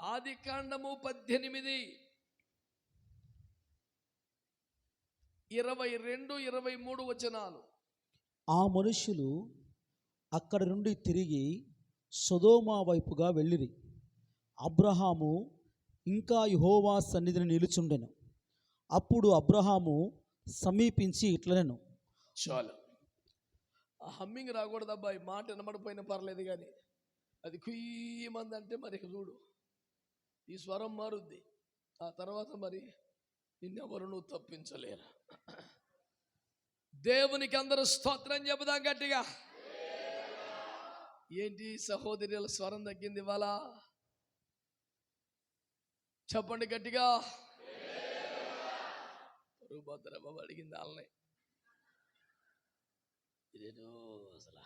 ఆదికాండము 18:22-23 వచనాలు. ఆ మనుష్యులు అక్కడి నుండి తిరిగి సొదొమ వైపుగా వెళ్ళిరి. అబ్రహాము ఇంకా యెహోవా సన్నిధిని నిలుచుండెను. అప్పుడు అబ్రహాము సమీపించి ఇట్లనెను. చాలు, ఆ హమ్మింగ్ రాకూడదు అబ్బాయి, మాట వినబడిపోయినా పర్లేదు, కానీ అది కుయ్యమంది అంటే మరి చూడు, ఈ స్వరం మారుద్ది. ఆ తర్వాత మరి నిన్నెవరు తప్పించలేరు. దేవునికి అందరూ స్తోత్రం చెబుదాం గట్టిగా. ఏంటి సహోదరుల స్వరం తగ్గింది ఇవాళ? చెప్పండి గట్టిగా. బాబు అడిగింది వాళ్ళని. ఇదేదో అసలు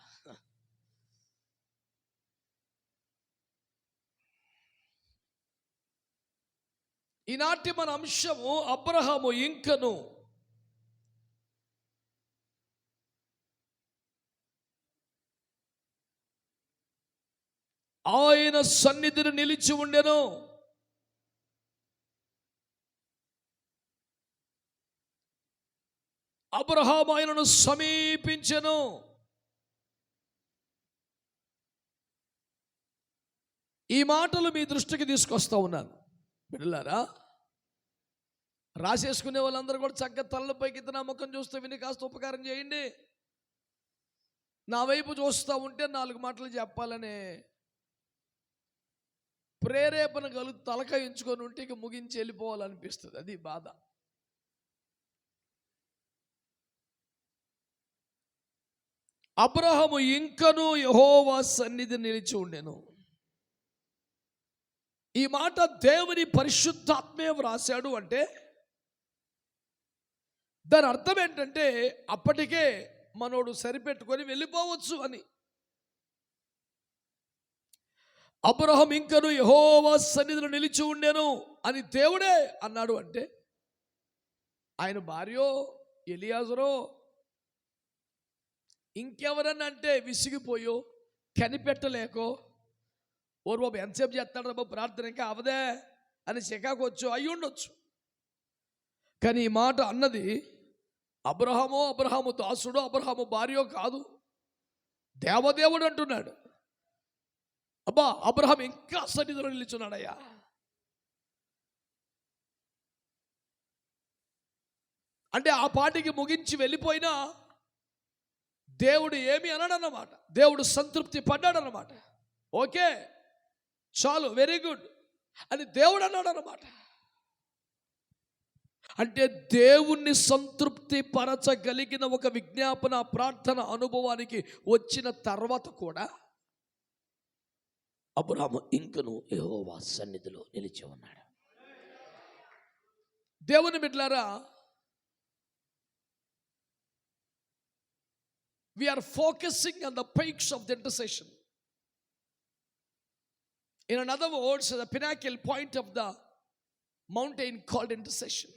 ఈనాటి మన అంశము అబ్రహాము ఇంకను ఆయన సన్నిధిని నిలిచి ఉండెను. అబ్రహాము ఆయనను సమీపించెను. ఈ మాటలు మీ దృష్టికి తీసుకొస్తా ఉన్నాను బిడ్డలారా. రాసేసుకునే వాళ్ళందరూ కూడా చక్కగా తలల పైకి నా ముఖం చూస్తూ విని కాస్త ఉపకారం చేయండి. నా వైపు చూస్తూ ఉంటే 4 మాటలు చెప్పాలనే ప్రేరేపణ తలకాయ ఉంచుకొని ఉంటే ఇక ముగించి వెళ్ళిపోవాలనిపిస్తుంది. అది బాధ. అబ్రహాము ఇంకను యెహోవా సన్నిధి నిలిచి ఉండెను. ఈ మాట దేవుని పరిశుద్ధాత్మే వ్రాశాడు అంటే దాని అర్థం ఏంటంటే అప్పటికే మనోడు సరిపెట్టుకొని వెళ్ళిపోవచ్చు అని. అబ్రహాం ఇంకను యెహోవా సన్నిధిలో నిలిచి ఉండెను అని దేవుడే అన్నాడు అంటే ఆయన భార్యో ఎలియాజరో ఇంకెవరన్నా అంటే విసిగిపోయో కనిపెట్టలేకో ఓరు బాబు ఎంతసేపు చేస్తాడు బాబు ప్రార్థన ఇంకా అవదే అని చికాకొచ్చు అయ్యి ఉండొచ్చు. కానీ ఈ మాట అన్నది అబ్రహాము దాసుడు, అబ్రహాము భార్యో కాదు, దేవదేవుడు అంటున్నాడు. అబ్బా అబ్రహాం ఇంకా సన్నిధిలో నిలుచున్నాడయ్యా. అంటే ఆ పాటికి ముగించి వెళ్ళిపోయినా దేవుడు ఏమి అన్నాడన్నమాట. దేవుడు సంతృప్తి పడ్డాడన్నమాట. ఓకే చాలు, వెరీ గుడ్ అని దేవుడు అన్నాడు అన్నమాట. అంటే దేవుణ్ణి సంతృప్తి పరచగలిగిన ఒక విజ్ఞాపన ప్రార్థన అనుభవానికి వచ్చిన తర్వాత కూడా అబ్రహాము ఇంకను యెహోవా సన్నిధిలో నిలిచి ఉన్నాడు. దేవుని బిడ్డలారా, we are focusing on the peaks of the intercession. In another words, the pinnacle point of the mountain called intercession.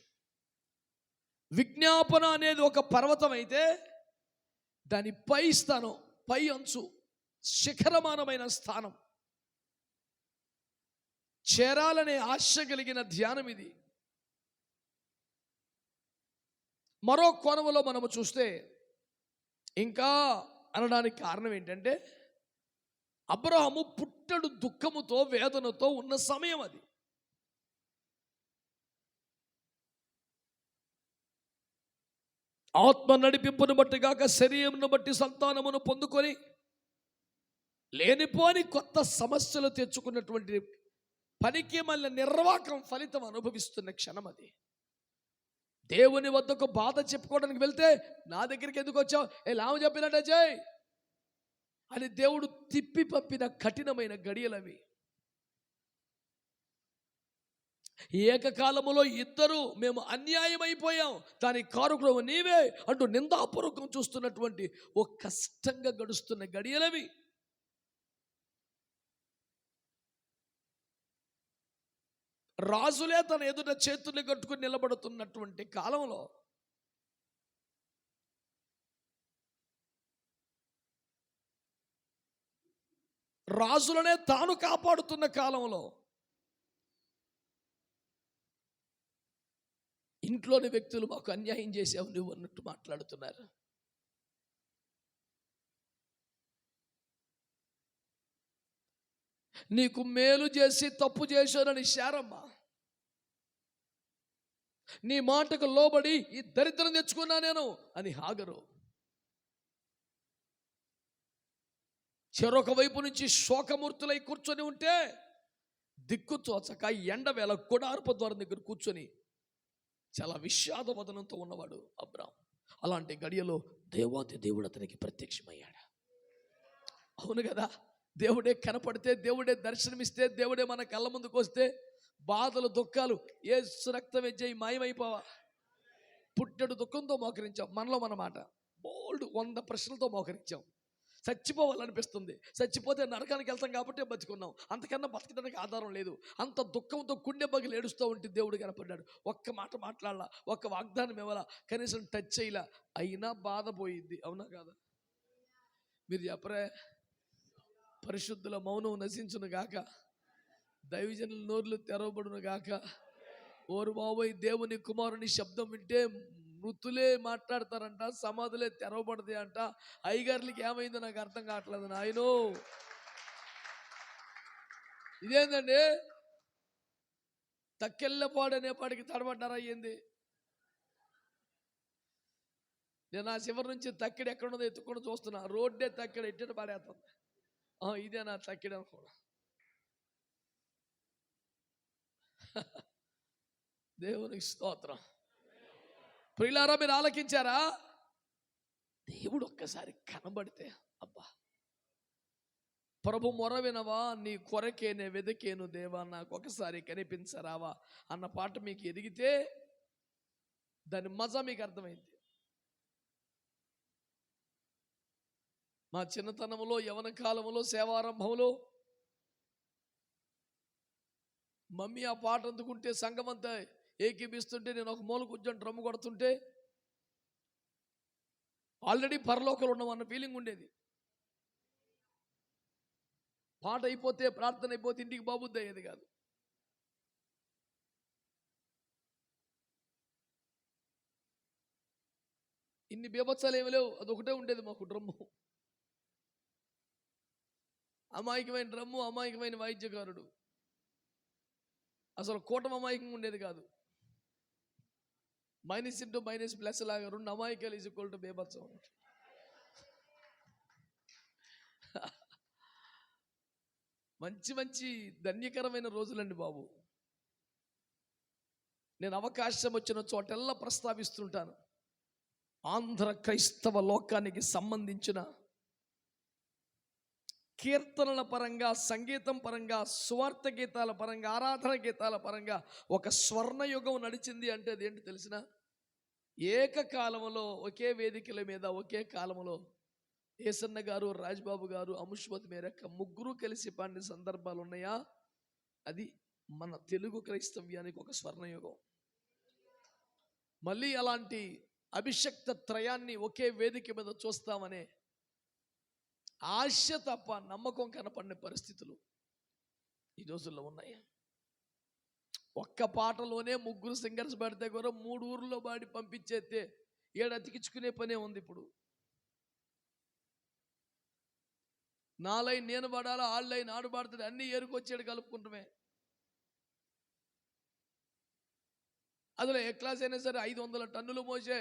విజ్ఞాపన అనేది ఒక పర్వతం అయితే దాని పై స్థానం, పై అంచు, శిఖరమానమైన స్థానం, చేరాలనే ఆశ కలిగిన ధ్యానం ఇది. మరో కోణంలో మనము చూస్తే ఇంకా అనడానికి కారణం ఏంటంటే అబ్రహాము పుట్టడు దుఃఖముతో వేదనతో ఉన్న సమయం అది. ఆత్మ నడిపింపును బట్టి కాక శరీరమును బట్టి సంతానమును పొందుకొని లేనిపోని కొత్త సమస్యలు తెచ్చుకున్నటువంటి పనికి మళ్ళీ నిర్వాకం ఫలితం అనుభవిస్తున్న క్షణం అది. దేవుని వద్దకు బాధ చెప్పుకోవడానికి వెళ్తే నా దగ్గరికి ఎందుకు వచ్చావు, లావు చెప్పినట్టే చేయి అని దేవుడు తిప్పి పంపిన కఠినమైన గడియలవి. ఏకకాలములో ఇద్దరు మేము అన్యాయమైపోయాం, దానికి కారకుడు నీవే అంటూ నిందాపూర్వకం చూస్తున్నటువంటి ఓ కష్టంగా గడుస్తున్న గడియలవి. రాజులే తన ఎదుట చేతుల్ని కట్టుకుని నిలబడుతున్నటువంటి కాలంలో రాజులనే తాను కాపాడుతున్న కాలంలో ఇంట్లోని వ్యక్తులు మాకు అన్యాయం చేసావు నువ్వు అన్నట్టు మాట్లాడుతున్నారు. నీకు మేలు చేసి తప్పు చేశానని శారమ్మ నీ మాటకు లోబడి ఈ దరిద్రం తెచ్చుకున్నా నేను అని హాగరు. చెరొక వైపు నుంచి శోకమూర్తులై కూర్చొని ఉంటే దిక్కు తోచక ఎండవేళ గుడారపు ద్వారం దగ్గర కూర్చొని చాలా విషాద వదనంతో ఉన్నవాడు అబ్రాం. అలాంటి గడియలో దేవాది దేవుడు అతనికి ప్రత్యక్షమయ్యాడు. అవును కదా, దేవుడే కనపడితే, దేవుడే దర్శనమిస్తే, దేవుడే మన కళ్ళ ముందుకు వస్తే బాధలు దుఃఖాలు యేసు రక్తం వెజ్జయి మాయమైపోవా. పుట్టెడు దుఃఖంతో మోకరించాం, మనలో మన మాట బోల్డ్ 100 ప్రశ్నలతో మోకరించాం. చచ్చిపోవాలనిపిస్తుంది, చచ్చిపోతే నరకానికి వెళ్తాం కాబట్టి బతుకున్నాం, అంతకన్నా బతకడానికి ఆధారం లేదు. అంత దుఃఖంతో గుండె బగిలి ఏడుస్తూ ఉంటే దేవుడు కనపడ్డాడు. ఒక్క మాట మాట్లాడాల, ఒక్క వాగ్దానం ఇవ్వాలా, కనీసం టచ్ చేయలా, అయినా బాధ పోయింది. అవునా కాదా? మీరు చెప్పరే. పరిశుద్ధుల మౌనం నశించును గాక, దైవజనుల నోర్లు తెరవబడును గాక. ఓరు బాబోయ్, దేవుని కుమారుని శబ్దం వింటే మృతులే మాట్లాడతారంట, సమాధులే తెరవబడతాయి అంట. అయ్యగారులకి ఏమైందో నాకు అర్థం కావట్లేదు నాయనో. ఇదేందండి, తక్కెళ్ళపాడు అనేపాటికి తడబడ్డారా ఏంది? నేను ఆ చివరి నుంచి తక్కిడి ఎక్కడున్నదో ఎత్తుకొని చూస్తున్నా, రోడ్డే తక్కిడ ఎట్ట పాడేస్తుంది. ఇదే నా తక్కిడి అనుకోవడం. దేవునికి స్తోత్రం. ప్రియులారా, మీరు ఆలకించారా? దేవుడు ఒక్కసారి కనబడితే అబ్బా, ప్రభు మొర వినవా, నీ కొరకే నే వెదకేను దేవా, నాకు ఒకసారి కనిపించరావా అన్న పాట మీకు ఎదిగితే దాని మజా మీకు అర్థమైంది. మా చిన్నతనంలో, యవన కాలంలో, సేవారంభంలో మమ్మీ ఆ పాట అందుకుంటే సంఘమంతా ఏకీపిస్తుంటే నేను ఒక మూల కూర్చొని డ్రమ్ము కొడుతుంటే ఆల్రెడీ పరలోకంలో ఉన్నామన్న ఫీలింగ్ ఉండేది. పాట అయిపోతే, ప్రార్థన అయిపోతే ఇంటికి బాబుద్ది అయ్యేది కాదు. ఇన్ని బీభత్సాలు ఏమి లేవు, అదొకటే ఉండేది మాకు డ్రమ్ము. అమాయకమైన డ్రమ్ము, అమాయకమైన వాయిద్యకారుడు. అసలు కూటమి అమాయకంగా ఉండేది కాదు. మైనస్ ఇంటూ మైనస్ ప్లస్ లాగా 2 అమాయకాలు ఈజ్ ఈక్వల్ టు బీభత్సం. మంచి మంచి ధన్యకరమైన రోజులండి బాబు. నేను అవకాశం వచ్చిన చోటెల్లా ప్రస్తావిస్తుంటాను. ఆంధ్ర క్రైస్తవ లోకానికి సంబంధించిన కీర్తనల పరంగా, సంగీతం పరంగా, సువార్త గీతాల పరంగా, ఆరాధన గీతాల పరంగా ఒక స్వర్ణయుగం నడిచింది అంటే అదేంటి తెలిసిన? ఏకకాలంలో ఒకే వేదికల మీద ఒకే కాలంలో ఏసన్న గారు, రాజ్బాబు గారు, అంశుమతి మేరక్క ముగ్గురు కలిసి పాడిన సందర్భాలు ఉన్నాయా? అది మన తెలుగు క్రైస్తవ్యానికి ఒక స్వర్ణయుగం. మళ్ళీ అలాంటి అభిషక్త త్రయాన్ని ఒకే వేదిక మీద చూస్తామనే ఆశ తప్ప నమ్మకం కనపడిన పరిస్థితులు ఈ రోజుల్లో ఉన్నాయి. ఒక్క పాటలోనే 3 సింగర్స్ పాడితే కూడా 3 ఊర్లో పాడి పంపించేస్తే అతికించుకునే పనే ఉంది. ఇప్పుడు నా లైన్ నేను పాడాలా, ఆ లైన్ ఆడు పాడుతుంది, అన్ని ఏరుకొచ్చాడు కలుపుకుంటామే. అందులో ఏ క్లాస్ అయినా సరే 500 టన్నులు మోసే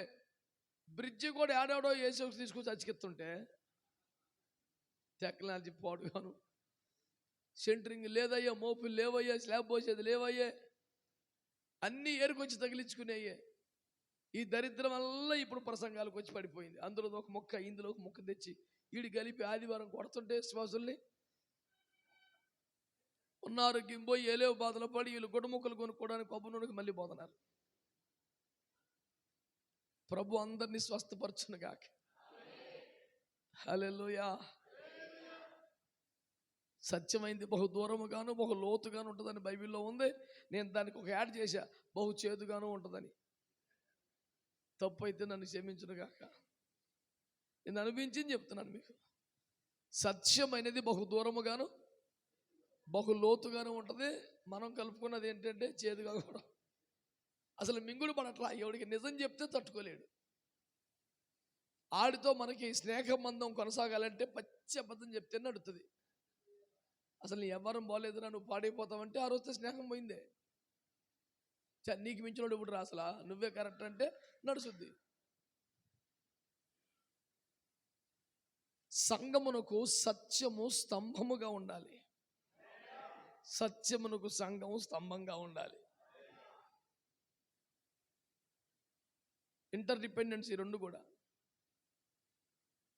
బ్రిడ్జి కూడా ఆడాడో వేసి తీసుకొచ్చి అచ్చికెత్తుంటే టెక్నాలజీ పాడుగాను, సెంటరింగ్ లేదయ్యా, మోపులు లేవయ్యా, స్లాబ్ పోసేది లేవయ్యే, అన్నీ ఏరుకొచ్చి తగిలించుకునేయే. ఈ దరిద్రం వల్ల ఇప్పుడు ప్రసంగాలకు వచ్చి పడిపోయింది. అందులో ఒక మొక్క, ఇందులో ఒక మొక్క తెచ్చి వీడి కలిపి ఆదివారం కొడుతుంటే శ్వాసుల్ని ఉన్నారు గింబోయి ఏలేవు బాధలు పడి వీళ్ళు గుడముక్కలు కొనుక్కోవడానికి కొబ్బరి నూనెకి మళ్ళీ పోతున్నారు. ప్రభు అందరినీ స్వస్థపరచును గాక. హల్లెలూయా. సత్యమైంది బహు దూరముగాను బహు లోతుగాను ఉంటుందని బైబిల్లో ఉంది. నేను దానికి ఒక యాడ్ చేశా, బహు చేదుగాను ఉంటుందని. తప్పు అయితే నన్ను క్షమించును గాక. నేను అనిపించింది చెప్తున్నాను మీకు. సత్యమైనది బహు దూరముగాను బహు లోతుగాను ఉంటుంది. మనం కలుపుకున్నది ఏంటంటే చేదుగా కూడా. అసలు మింగుడు పడట్లా. ఎవడికి నిజం చెప్తే తట్టుకోలేడు. ఆడితో మనకి స్నేహబంధం కొనసాగాలంటే పచ్చి అబద్ధం చెప్తే నడుతుంది. అసలు నీ ఎవరం బాగోలేదురా, నువ్వు పాడైపోతావంటే ఆ రోజుతో స్నేహం పోయిందే. నీకు మించినోడు ఇప్పుడు రా, అసలు నువ్వే కరెక్ట్ అంటే నడుచుద్ది. సంఘమునకు సత్యము స్తంభముగా ఉండాలి. సత్యమునకు సంఘము స్తంభంగా ఉండాలి. ఇంటర్ డిపెండెన్సీ రెండు కూడా.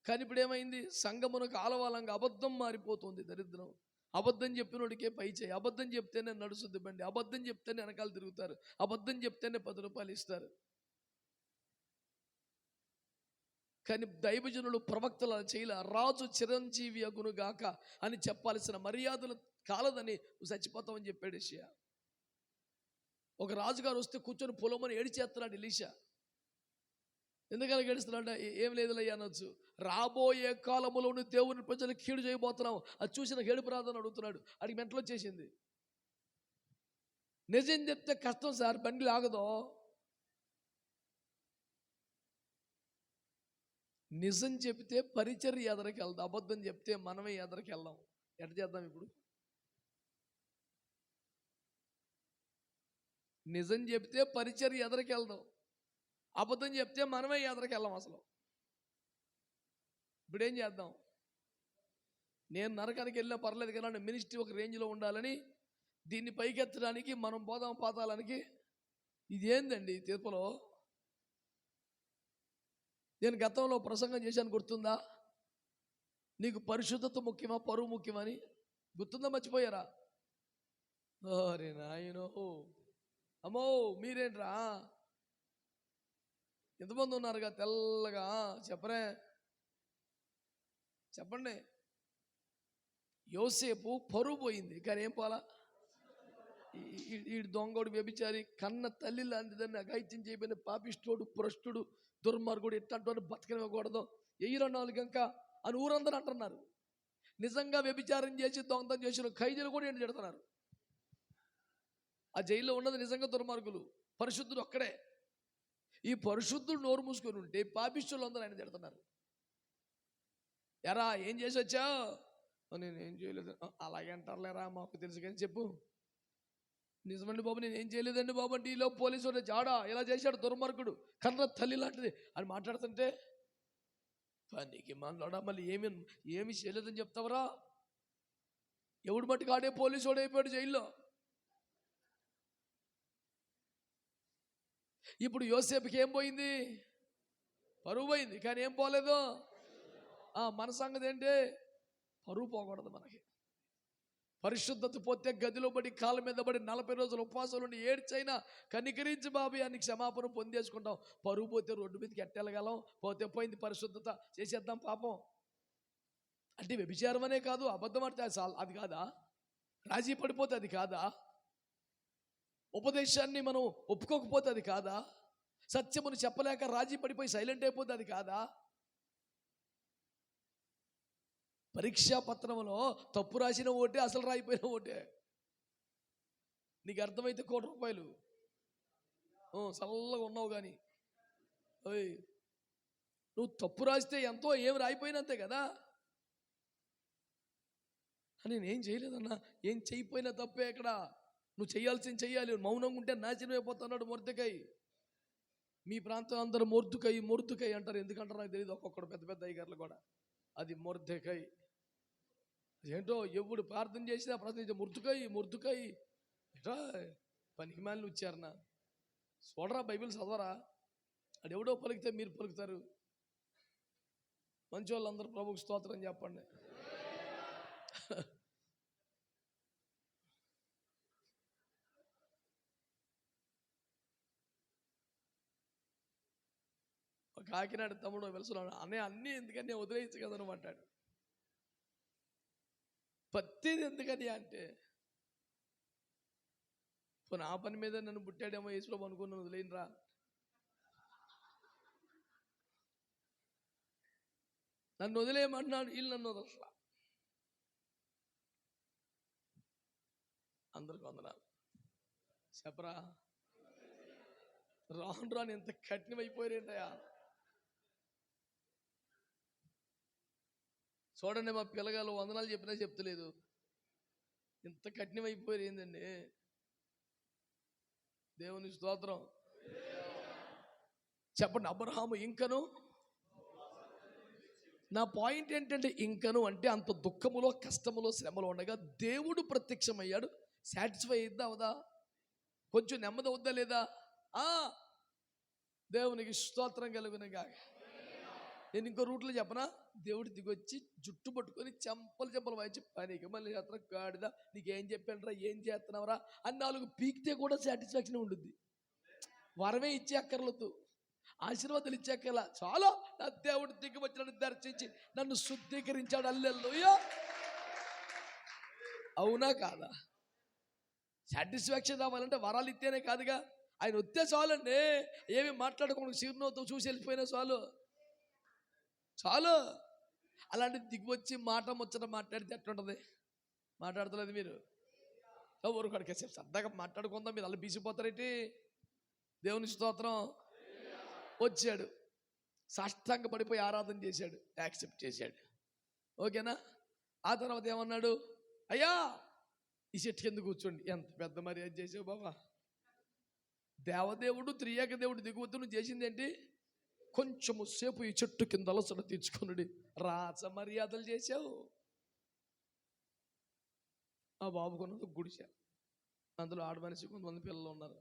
కానీ ఇప్పుడు ఏమైంది? సంఘమునకు ఆలవాలంగా అబద్ధం మారిపోతుంది. దరిద్రం. అబద్ధం చెప్పినోడికే పై చేయి. అబద్ధం చెప్తేనే నడుస్తుంది బండి. అబద్ధం చెప్తేనే వెనకాల తిరుగుతారు. అబద్ధం చెప్తేనే 10 రూపాయలు ఇస్తారు. కానీ దైవజనులు ప్రవక్తల చేయల. రాజు చిరంజీవి అగునుగాక అని చెప్పాల్సిన మర్యాదలు కాలదని నువ్వు చచ్చిపోతావని చెప్పాడు యెషయా. ఒక రాజుగారు వస్తే కూర్చొని పొలమని ఏడిచేస్తున్నాడు ఎలీషా. ఎందుకలా ఏడుస్తున్నాడు? ఏం లేదులయ్యా అనొచ్చు. రాబోయే కాలములో నువ్వు దేవుని ప్రజలకు కీడు చేయబోతున్నావు, అది చూసిన ఏడుపు రాదని అడుగుతున్నాడు. అడిగి మెంటలో వచ్చేసింది. నిజం చెప్తే కష్టం సార్, బండి లాగదో. నిజం చెప్తే పరిచర్య ఎదరికి వెళ్దాం, అబద్ధం చెప్తే మనమే ఎదరికి వెళ్దాం. ఎట్ట చేద్దాం ఇప్పుడు? నిజం చెప్తే పరిచర్య ఎదరికి వెళ్దాం, అబద్ధం చెప్తే మనమే ఎదరికి వెళ్ళాం. అసలు ఇప్పుడేం చేద్దాం? నేను నరకానికి వెళ్ళినా పర్లేదు కదా, మినిస్ట్రీ ఒక రేంజ్లో ఉండాలని దీన్ని పైకెత్తడానికి మనం పోదాం పాతాళానికి. ఇదేందండి తిరుపతిలో? నేను గతంలో ప్రసంగం చేశాను, గుర్తుందా? నీకు పరిశుద్ధత ముఖ్యమా పరువు ముఖ్యమని? గుర్తుందా? మర్చిపోయారా? అరే నాయనో, అమ్మో మీరేంట్రా ఎంతమంది ఉన్నారుగా తెల్లగా? చెప్పరే, చెప్పండి. యోసేపు పరువు పోయింది, కానీ ఏం పోలా? ఈ దొంగోడు వ్యభిచారి, కన్న తల్లి లాంటిదాన్ని అఘాయిత్యం చేయబడిన పాపిష్టోడు, భ్రష్టుడు, దుర్మార్గుడు, ఇట్లాంటి బతకనివ్వకూడదు, ఎయ్యిరో 4 అంక అని ఊరందరూ అంటున్నారు. నిజంగా వ్యభిచారం చేసి దొంగతనం చేసిన ఖైదీలు కూడా ఏంటి చెడుతున్నారు. ఆ జైల్లో ఉన్నది నిజంగా దుర్మార్గులు, పరిశుద్ధుడు ఒక్కడే. ఈ పరిశుద్ధుడు నోరు మూసుకొని ఉంటే పాపిష్టులు అందరూ ఆయన తిడుతున్నారు. ఎరా ఏం చేసి వచ్చావు? నేను ఏం చేయలేదు. అలాగే అంటారులేరా, మాకు తెలుసు కానీ చెప్పు. నిజమండి బాబు, నేను ఏం చేయలేదండి బాబు అంటే ఈలో పోలీసు జాడా ఇలా చేశాడు దుర్మార్గుడు, కన్న తల్లి లాంటిది అని మాట్లాడుతుంటే పనికి మాట్లాడా. మళ్ళీ ఏమి చేయలేదని చెప్తావరా? ఎవడు మట్టుకు ఆడే పోలీసు వాడు అయిపోయాడు జైల్లో. ఇప్పుడు యోసేపుకి ఏం పోయింది? పరువు పోయింది, కానీ ఏం పోలేదు. మన సంగతి ఏంటి? పరువు పోకూడదు మనకి. పరిశుద్ధత పోతే గదిలో పడి కాళ్ళ మీద పడి 40 రోజులు ఉపవాసాలు ఉండి ఏడ్చైనా కనికరించి బాబు అని క్షమాపణ పొందేసుకుంటాం. పరువు పోతే రోడ్డు మీదకి ఎట్టెళ్ళగలం? పోతే పోయింది, పరిశుద్ధత చేసేద్దాం పాపం. అంటే వ్యభిచారం అనే కాదు, అబద్ధం అంటే అది కాదా? రాజీ పడిపోతే అది కాదా? ఉపదేశాన్ని మనం ఒప్పుకోకపోతే అది కాదా? సత్యమును చెప్పలేక రాజీ పడిపోయి సైలెంట్ అయిపోతే అది కాదా? పరీక్షా పత్రంలో తప్పు రాసిన ఓటే, అసలు రాయిపోయిన ఓటే. నీకు అర్థమైతే 1 కోటి రూపాయలు చల్లగా ఉన్నావు. కానీ ఓయ్, నువ్వు తప్పు రాస్తే ఎంతో, ఏం రాయిపోయినంతే కదా. నేనేం చేయలేదన్నా, ఏం చేయకపోయినా తప్పే. ఇక్కడ నువ్వు చేయాల్సింది చెయ్యాలి. మౌనంగా ఉంటే నాశనం అయిపోతున్నాడు మొర్దెకై. మీ ప్రాంతం అందరూ మొర్దుకై అంటారు. ఎందుకంటారు నాకు తెలియదు. ఒక్కొక్కడు పెద్ద పెద్ద అయ్యగారులు కూడా అది మొర్దెకై. ఏంటో ఎవడు ప్రార్థన చేసినా ప్రార్థన మొర్దుకై ఎట్రా పనికి మాలిన ఉచ్చారణ. చూడరా, బైబిల్ చదవరా? అది ఎవడో పలికితే మీరు పలుకుతారు. మంచి వాళ్ళందరూ ప్రభువుకు స్తోత్రం చెప్పండి. కాకినాడ తమ్ముడు వెలుసున్నాడు, అన్నీ ఎందుకని వదిలేయచ్చు కదా నువ్వు అంటాడు. పత్తిది ఎందుకని అంటే, నా పని మీద నన్ను పుట్టాడేమో యేసులో అనుకున్నాను, వదిలేనరా. నన్ను వదిలేయమన్నాడు, వీళ్ళు నన్ను వదలరా. అందరికి వందనాలు చెప్పరా. రాను రాను ఎంత కఠినమైపోయారేంటయా. చూడండి, మా పిల్లగాలు వందనాలు చెప్పినా చెప్తలేదు, ఇంత కఠినమైపోయారు ఏందండి. దేవుని స్తోత్రం చెప్పండి. అబ్రహాము ఇంకను, నా పాయింట్ ఏంటంటే ఇంకను అంటే అంత దుఃఖములో, కష్టములో, శ్రమలో ఉండగా దేవుడు ప్రత్యక్షమయ్యాడు. సాటిస్ఫై అయిద్దా అవదా? కొంచెం నెమ్మది అవుద్దా లేదా? దేవునికి స్తోత్రం కలుగునుగా. నేను ఇంకో రూట్లో చెప్పనా, దేవుడు దిగొచ్చి జుట్టు పట్టుకొని చెంపలు వాయించి పనికి మళ్ళీ చేస్తున్నా గాడిదా, నీకేం చెప్పానురా, ఏం చేస్తున్నావురా అని 4 పీకితే కూడా సాటిస్ఫాక్షన్ ఉంటుంది. వరమే ఇచ్చే అక్కర్లేదు, ఆశీర్వాదాలు ఇచ్చాకలా చాలా. నా దేవుడు దిగి వచ్చి నన్ను దర్శించి నన్ను శుద్ధీకరించాడు. హల్లెలూయా. అవునా కాదా? సాటిస్ఫాక్షన్ రావాలంటే వరాలు ఇస్తేనే కాదుగా, ఆయన వస్తే చాలండి. ఏమి మాట్లాడకుండా చిరునవ్వుతో చూసి వెళ్ళిపోయినా చాలు. అలాంటి దిగివచ్చి మాట ముచ్చట మాట్లాడితే ఎట్లుంటుంది? మాట్లాడతలేదు మీరు, ఎవరు కడికేసేపు సరదాగా మాట్లాడుకుందాం, మీరు అలా బీసిపోతారేంటి? దేవుని స్తోత్రం. వచ్చాడు, సాష్టాంగ పడిపోయి ఆరాధన చేశాడు, యాక్సెప్ట్ చేశాడు, ఓకేనా? ఆ తర్వాత ఏమన్నాడు? అయ్యా ఈ చెట్టు కింద కూర్చోండి. ఎంత పెద్ద మర్యాద చేసావు బాబా. దేవదేవుడు, త్రియేక దేవుడు దిగువద్దు, నువ్వు చేసింది ఏంటి? కొంచెము సేపు ఈ చెట్టు కింద అలసట తీర్చుకున్నాడు. రాచ మర్యాదలు చేశావు. ఆ బాబుకున్నది గుడిసె, అందులో ఆడమనిషి, కొంతమంది పిల్లలు ఉన్నారు.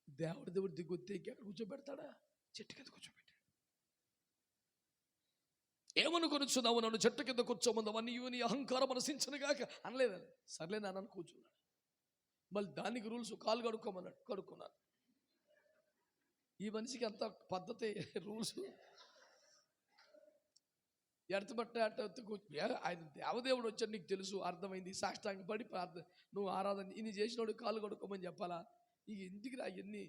దేవుడు దిగుద్ది ఎక్కడ కూర్చోబెడతాడా? చెట్టు కింద కూర్చోబెట్టాడు. ఏమనుకొనిచున్నావు, నన్ను చెట్టు కింద కూర్చోమందావని నీ అహంకారం మనసించనుగాక అనలేదని. సర్లే నాన్న కూర్చున్నాడు. మళ్ళీ దానికి రూల్స్, కాలు కడుక్కోమన్నాడు, కడుక్కున్నాను. ఈ మనిషికి అంత పద్ధతి, రూల్స్. ఎడతబట్ట ఆయన దేవదేవుడు వచ్చాడు, నీకు తెలుసు, అర్థమైంది. సాష్టాంగ పడి నువ్వు ఆరాధన ఇన్ని చేసినోడు కాలు కడుక్కోమని చెప్పాలా? ఇక ఎందుకు రా ఇవన్నీ?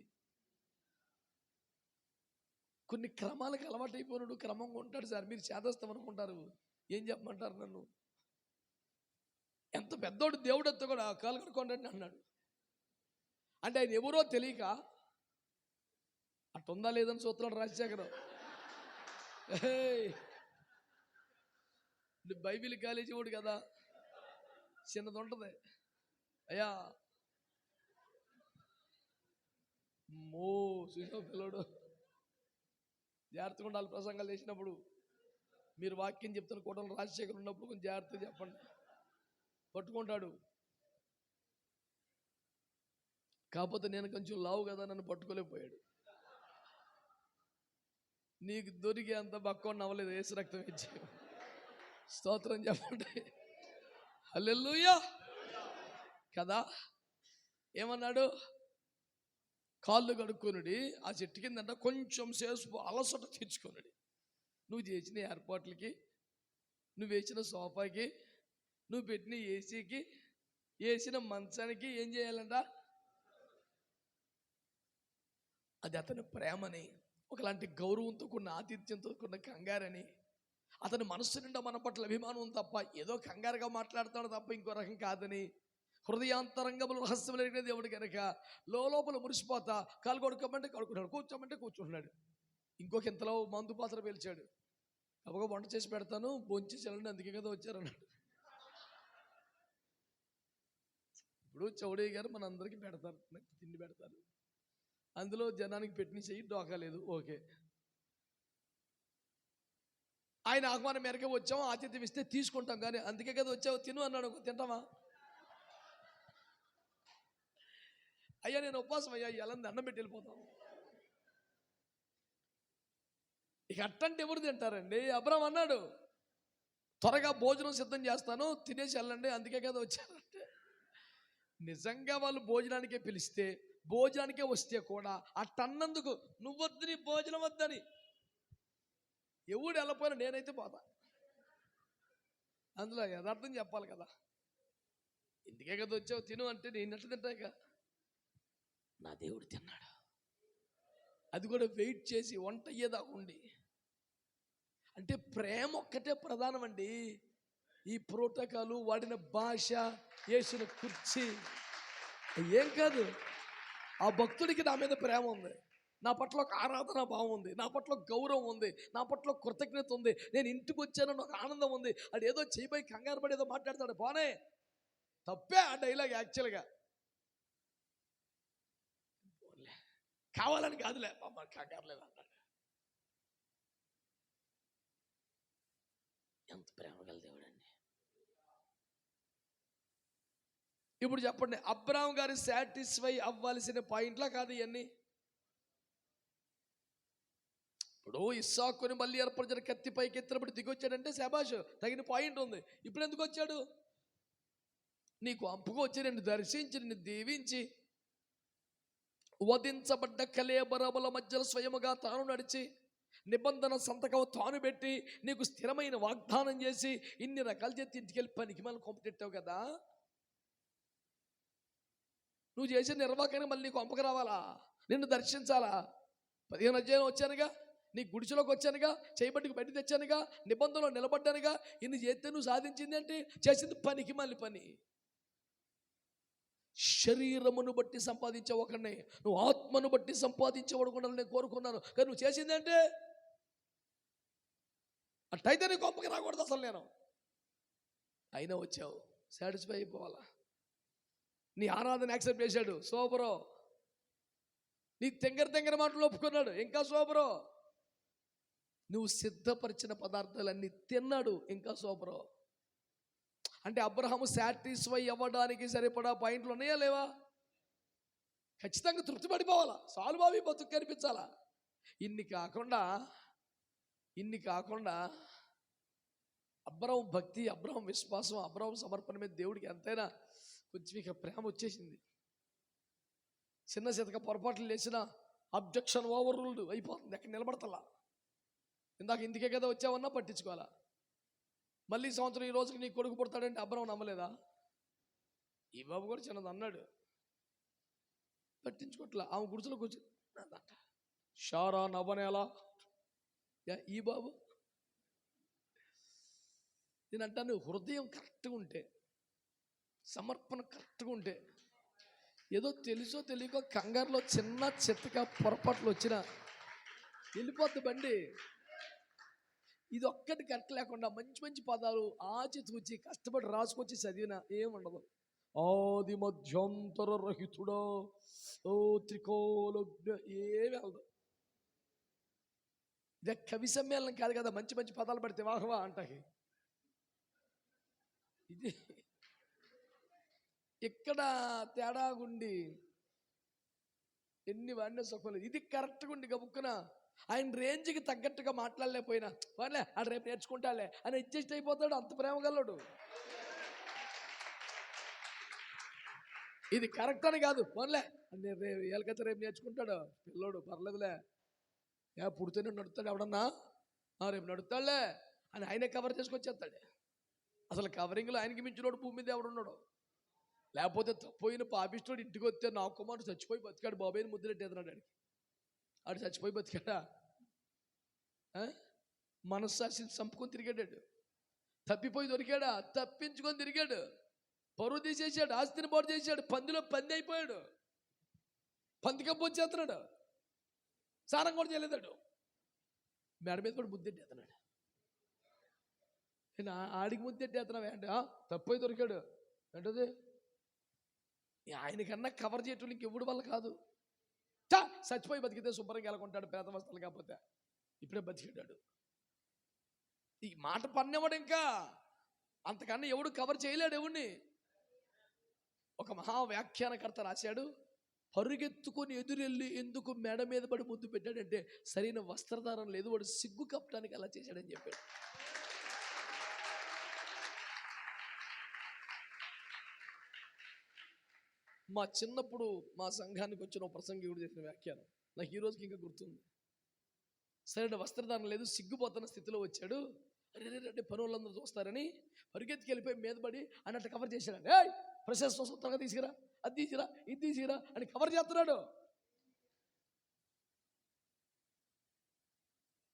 కొన్ని క్రమాలకు అలవాటు అయిపోయినాడు, క్రమంగా ఉంటాడు. సార్ మీరు చేదస్తాం అనుకుంటారు, ఏం చెప్పమంటారు నన్ను? ఎంత పెద్దోడు దేవుడు ఎత్త కూడా కాలు కడుక్కోండి అన్నాడు. అంటే ఆయన ఎవరో తెలియక అట్టుందా లేదని చూస్తున్నాడు రాజశేఖరం. బైబిల్ కాలేజీ వాడు కదా, చిన్నది ఉంటుంది. అయ్యా చూసిన పిల్లడు జాగ్రత్తగా ఉండాలి. ప్రసంగాలు చేసినప్పుడు మీరు వాక్యం చెప్తున్న కోటలు రాజశేఖర్ ఉన్నప్పుడు కొంచెం జాగ్రత్తగా చెప్పండి, పట్టుకుంటాడు. కాకపోతే నేను కొంచెం లావు కదా, నన్ను పట్టుకోలేకపోయాడు. నీకు దొరికే అంత బక్కోని అవ్వలేదు, ఏసు రక్తం ఇచ్చి. స్తోత్రం చెప్పండి. హల్లెలూయా కదా. ఏమన్నాడు? కాళ్ళు కడుక్కునుడి, ఆ చెట్టు కిందంట కొంచెం సేపు అలసట తీర్చుకున్నాడు. నువ్వు చేసిన ఏర్పాట్లకి, నువ్వు వేసిన సోఫాకి, నువ్వు పెట్టిన ఏసీకి, వేసిన మంచానికి ఏం చేయాలంట? అది అతని ప్రేమని, ఒకలాంటి గౌరవంతో కూడిన ఆతిథ్యంతో కూడిన కంగారని, అతని మనస్సు నిండా మన పట్ల అభిమానం తప్ప ఏదో కంగారుగా మాట్లాడుతాడు తప్ప ఇంకో రకం కాదని, హృదయాంతరంగములు రహస్యములు ఎరిగిన దేవుడు కనుక లోపల మురిసిపోతా కాలు కొడుకోమంటే కడుకున్నాడు, కూర్చోమంటే కూర్చుంటున్నాడు. ఇంకొక ఇంతలో మందు పాత్ర పిలిచాడు. అబ్బగా వంట చేసి పెడతాను, భోంచేసి వెళ్ళండి, అందుకే కదా వచ్చారన్నాడు. ఇప్పుడు చౌడయ్య గారు మన అందరికీ పెడతారు, తిండి పెడతారు. అందులో జనానికి పెట్టిన చెయ్యి డోకా లేదు, ఓకే. ఆయన ఆహ్వానం మేరకే వచ్చాము, ఆతిథ్యం ఇస్తే తీసుకుంటాం, కానీ అందుకే కదా వచ్చావు, తిను అన్నాడు. తింటామా? అయ్యా నేను ఉపవాసం అయ్యా, ఎలా దండం పెట్టి వెళ్ళిపోతాం. ఇక అట్టంటే ఎవరు తింటారండి? అబ్రాహాం అన్నాడు, త్వరగా భోజనం సిద్ధం చేస్తాను, తినేసి వెళ్ళండి, అందుకే కదా వచ్చారంటే. నిజంగా వాళ్ళు భోజనానికే పిలిస్తే, భోజనానికే వస్తే కూడా అట్టన్నందుకు నువ్వొద్దు, నీ భోజనం వద్దని ఎవడు వెళ్ళపోయినా నేనైతే పోతా. అందులో యథార్థం చెప్పాలి కదా. ఇందుకే కదా వచ్చావు, తిను అంటే నేను ఎట్లా తింటాయిక? నా దేవుడు తిన్నాడు. అది కూడా వెయిట్ చేసి వంట అయ్యేదాకా ఉండి. అంటే ప్రేమ ఒక్కటే ప్రధానం అండి. ఈ ప్రోటోకాలు, వాడిన భాష, వేసిన కుర్చీ ఏం కాదు. ఆ భక్తుడికి నా మీద ప్రేమ ఉంది. నా పట్ల ఒక ఆరాధన భావం ఉంది, నా పట్ల ఒక గౌరవం ఉంది, నా పట్ల ఒక కృతజ్ఞత ఉంది, నేను ఇంటికి వచ్చానని ఒక ఆనందం ఉంది. అది ఏదో చేయిపోయి కంగారు పడి ఏదో మాట్లాడతాడు, పోనే తప్పే ఆ డైలాగ్ యాక్చువల్గా. కావాలని కాదులే పాప, కంగారు లేదు అంటాడు. ఎంత ప్రేమ గల దేవుడు అండి. ఇప్పుడు చెప్పండి, అబ్రాహాం గారు సాటిస్ఫై అవ్వాల్సిన పాయింట్లా కాదు ఇవన్నీ. ఇప్పుడు ఇస్సాకుని మళ్ళీ ఏర్పరిచిన కత్తి పైకి ఎత్తినప్పుడు దిగొచ్చాడంటే శబాష్, తగిన పాయింట్ ఉంది. ఇప్పుడు ఎందుకు వచ్చాడు? నీకు అంపుగా వచ్చి నిన్ను దర్శించి నిన్ను దీవించి వధించబడ్డ కళేబరముల మధ్యలో స్వయముగా తాను నడిచి నిబంధన సంతకం తాను పెట్టి నీకు స్థిరమైన వాగ్దానం చేసి ఇన్ని రకాలు చేతి ఇంటికి వెళ్ళి పనికి మళ్ళీ కొంపటెట్టావు కదా. నువ్వు చేసిన నిర్వాహకానికి మళ్ళీ నీకు అంపక రావాలా, నిన్ను దర్శించాలా? 15 అధ్యాయం వచ్చానుగా, నీ గుడిసెలోకి వచ్చానుగా, చేయబట్టుకు బయట తెచ్చానుగా, నిబంధనలో నిలబడ్డానుగా, ఇన్ని చేస్తే నువ్వు సాధించింది అంటే చేసింది పనికి మళ్ళీ పని. శరీరమును బట్టి సంపాదించే ఒకడిని, నువ్వు ఆత్మను బట్టి సంపాదించేవాడు కూడా నేను కోరుకున్నాను. కానీ నువ్వు చేసింది అంటే అట్టయితే నీకు గొప్పకి రాకూడదు అసలు. నేను అయినా వచ్చావు, సాటిస్ఫై అయిపోవాలా. నీ ఆరాధన యాక్సెప్ట్ చేశాడు, సూపరో. నీ తెంగర మాటలు ఒప్పుకున్నాడు, ఇంకా సూపరో. నువ్వు సిద్ధపరిచిన పదార్థాలన్నీ తిన్నాడు, ఇంకా సూపరో. అంటే అబ్రహాము సాటిస్ఫై అవ్వడానికి సరిపడా పాయింట్లు ఉన్నాయా లేవా? ఖచ్చితంగా తృప్తి పడిపోవాలా, సాలుబావి బతుకు కనిపించాలా. ఇన్ని కాకుండా అబ్రహాం భక్తి, అబ్రహాం విశ్వాసం, అబ్రహాం సమర్పణ మీద దేవుడికి ఎంతైనా కొంచెం ఇక ప్రేమ వచ్చేసింది. చిన్న చితక పొరపాట్లు లేచిన అబ్జెక్షన్ ఓవర్ రూల్డ్ అయిపోతుంది, ఎక్కడ నిలబడతలా. ఇందాక ఇందుకే కదా వచ్చావన్నా పట్టించుకోవాలా. మళ్ళీ సంవత్సరం ఈ రోజుకి నీ కొడుకు పుడతాడంటే అబ్రహాం నమ్మలేదా? ఈ బాబు కూడా చిన్నది అన్నాడు, పట్టించుకోవట్లా. ఆమె గుడిసెలో కూర్చుందంట, షారా నవ్వనేలా ఈ బాబు. నేనంటాను, హృదయం కరెక్ట్గా ఉంటే, సమర్పణ కరెక్ట్గా ఉంటే, ఏదో తెలుసో తెలియకో కంగారులో చిన్న చిత్తగా పొరపాట్లు వచ్చినా వెళ్ళిపోద్ది బండి. ఇది ఒక్కటి కరెక్ట్ లేకుండా మంచి మంచి పదాలు ఆచితూచి కష్టపడి రాసుకొచ్చి చదివినా ఏముండదు. ఆది మధ్యంతర రహితుడో ఓ త్రికోలజ్ఞ ఏమి వెళ్ళదు. ఇదే కవి సమ్మేళనం కాదు కదా, మంచి మంచి పదాలు పడితే వాహవా అంటాకి. ఇది ఇక్కడ తేడాగుండి ఎన్ని వాడినా సుఖలేదు. ఇది కరెక్ట్గా ఉండి గబుక్కున ఆయన రేంజ్కి తగ్గట్టుగా మాట్లాడలేకపోయినా వాళ్ళే అది రేపు నేర్చుకుంటాలే అని అడ్జస్ట్ అయిపోతాడు. అంత ప్రేమ గలడు. ఇది కరెక్ట్ అని కాదు, పోన్లే రేపు రేపు నేర్చుకుంటాడు పిల్లోడు, పర్లేదులే, పుడితేనే నడుస్తాడు ఎవడన్నా, రేపు నడుస్తాడులే అని ఆయన కవర్ చేసుకొచ్చేస్తాడు. అసలు కవరింగ్లో ఆయనకి మించినోడు భూమి మీద ఎవడున్నాడు? లేకపోతే పోయిన పాపిస్తోడు ఇంటికి వస్తే నా కుమారుడు చచ్చిపోయి బతికాడు బాబాయ్ని ముద్దులెట్టేస్తున్నాడు. ఆడు చచ్చిపోయి బతికాడా? మనస్సాక్షిని చంపుకొని తిరిగాడు, తప్పిపోయి దొరికాడా? తప్పించుకొని తిరిగాడు, పరువు తీసేసాడు, ఆస్తిని పాడు చేశాడు, పందిలో పంది అయిపోయాడు, పందికప్పు వచ్చేస్తున్నాడు, స్నానం కూడా చేయలేదాడు, మేడ మీద కూడా ముద్దెట్టేస్తున్నాడు. ఆడికి ముద్దెట్టేస్తున్నావు ఏంట? తప్పిపోయి దొరికాడు ఏంటది? ఆయనకన్నా కవర్ చేయటం ఇంకెవ్వడి వల్ల కాదు. చచ్చిపోయి బతికితే శుభ్రంగా వెళ్ళకుంటాడు, పేద వస్తువులు కాకపోతే. ఇప్పుడే బతికాడు. ఈ మాట పన్నెవాడు, ఇంకా అంతకన్నా ఎవడు కవర్ చేయలేడు ఎవడిని. ఒక మహా వ్యాఖ్యానకర్త రాశాడు, పరుగెత్తుకొని ఎదురెళ్ళి ఎందుకు మెడ మీద పడి ముద్దు పెట్టాడంటే సరైన వస్త్రధారణ లేదు, వాడు సిగ్గు కప్పడానికి అలా చేశాడని చెప్పాడు. మా చిన్నప్పుడు మా సంఘానికి వచ్చిన ప్రసంగికుడు చేసిన వ్యాఖ్యానం నాకు ఈ రోజుకి ఇంకా గుర్తుంది. సరైన వస్త్రధారణ లేదు, సిగ్గుపోతున్న స్థితిలో వచ్చాడు. అరే పని వాళ్ళందరూ చూస్తారని పరిగెత్తికి వెళ్ళిపోయి మీద పడి అన్నట్టు కవర్ చేశాడు. ప్రశస్త సూత్రంగా తీసుకురా, అది తీసిరా, ఇది తీసిరా అని కవర్ చేస్తున్నాడు.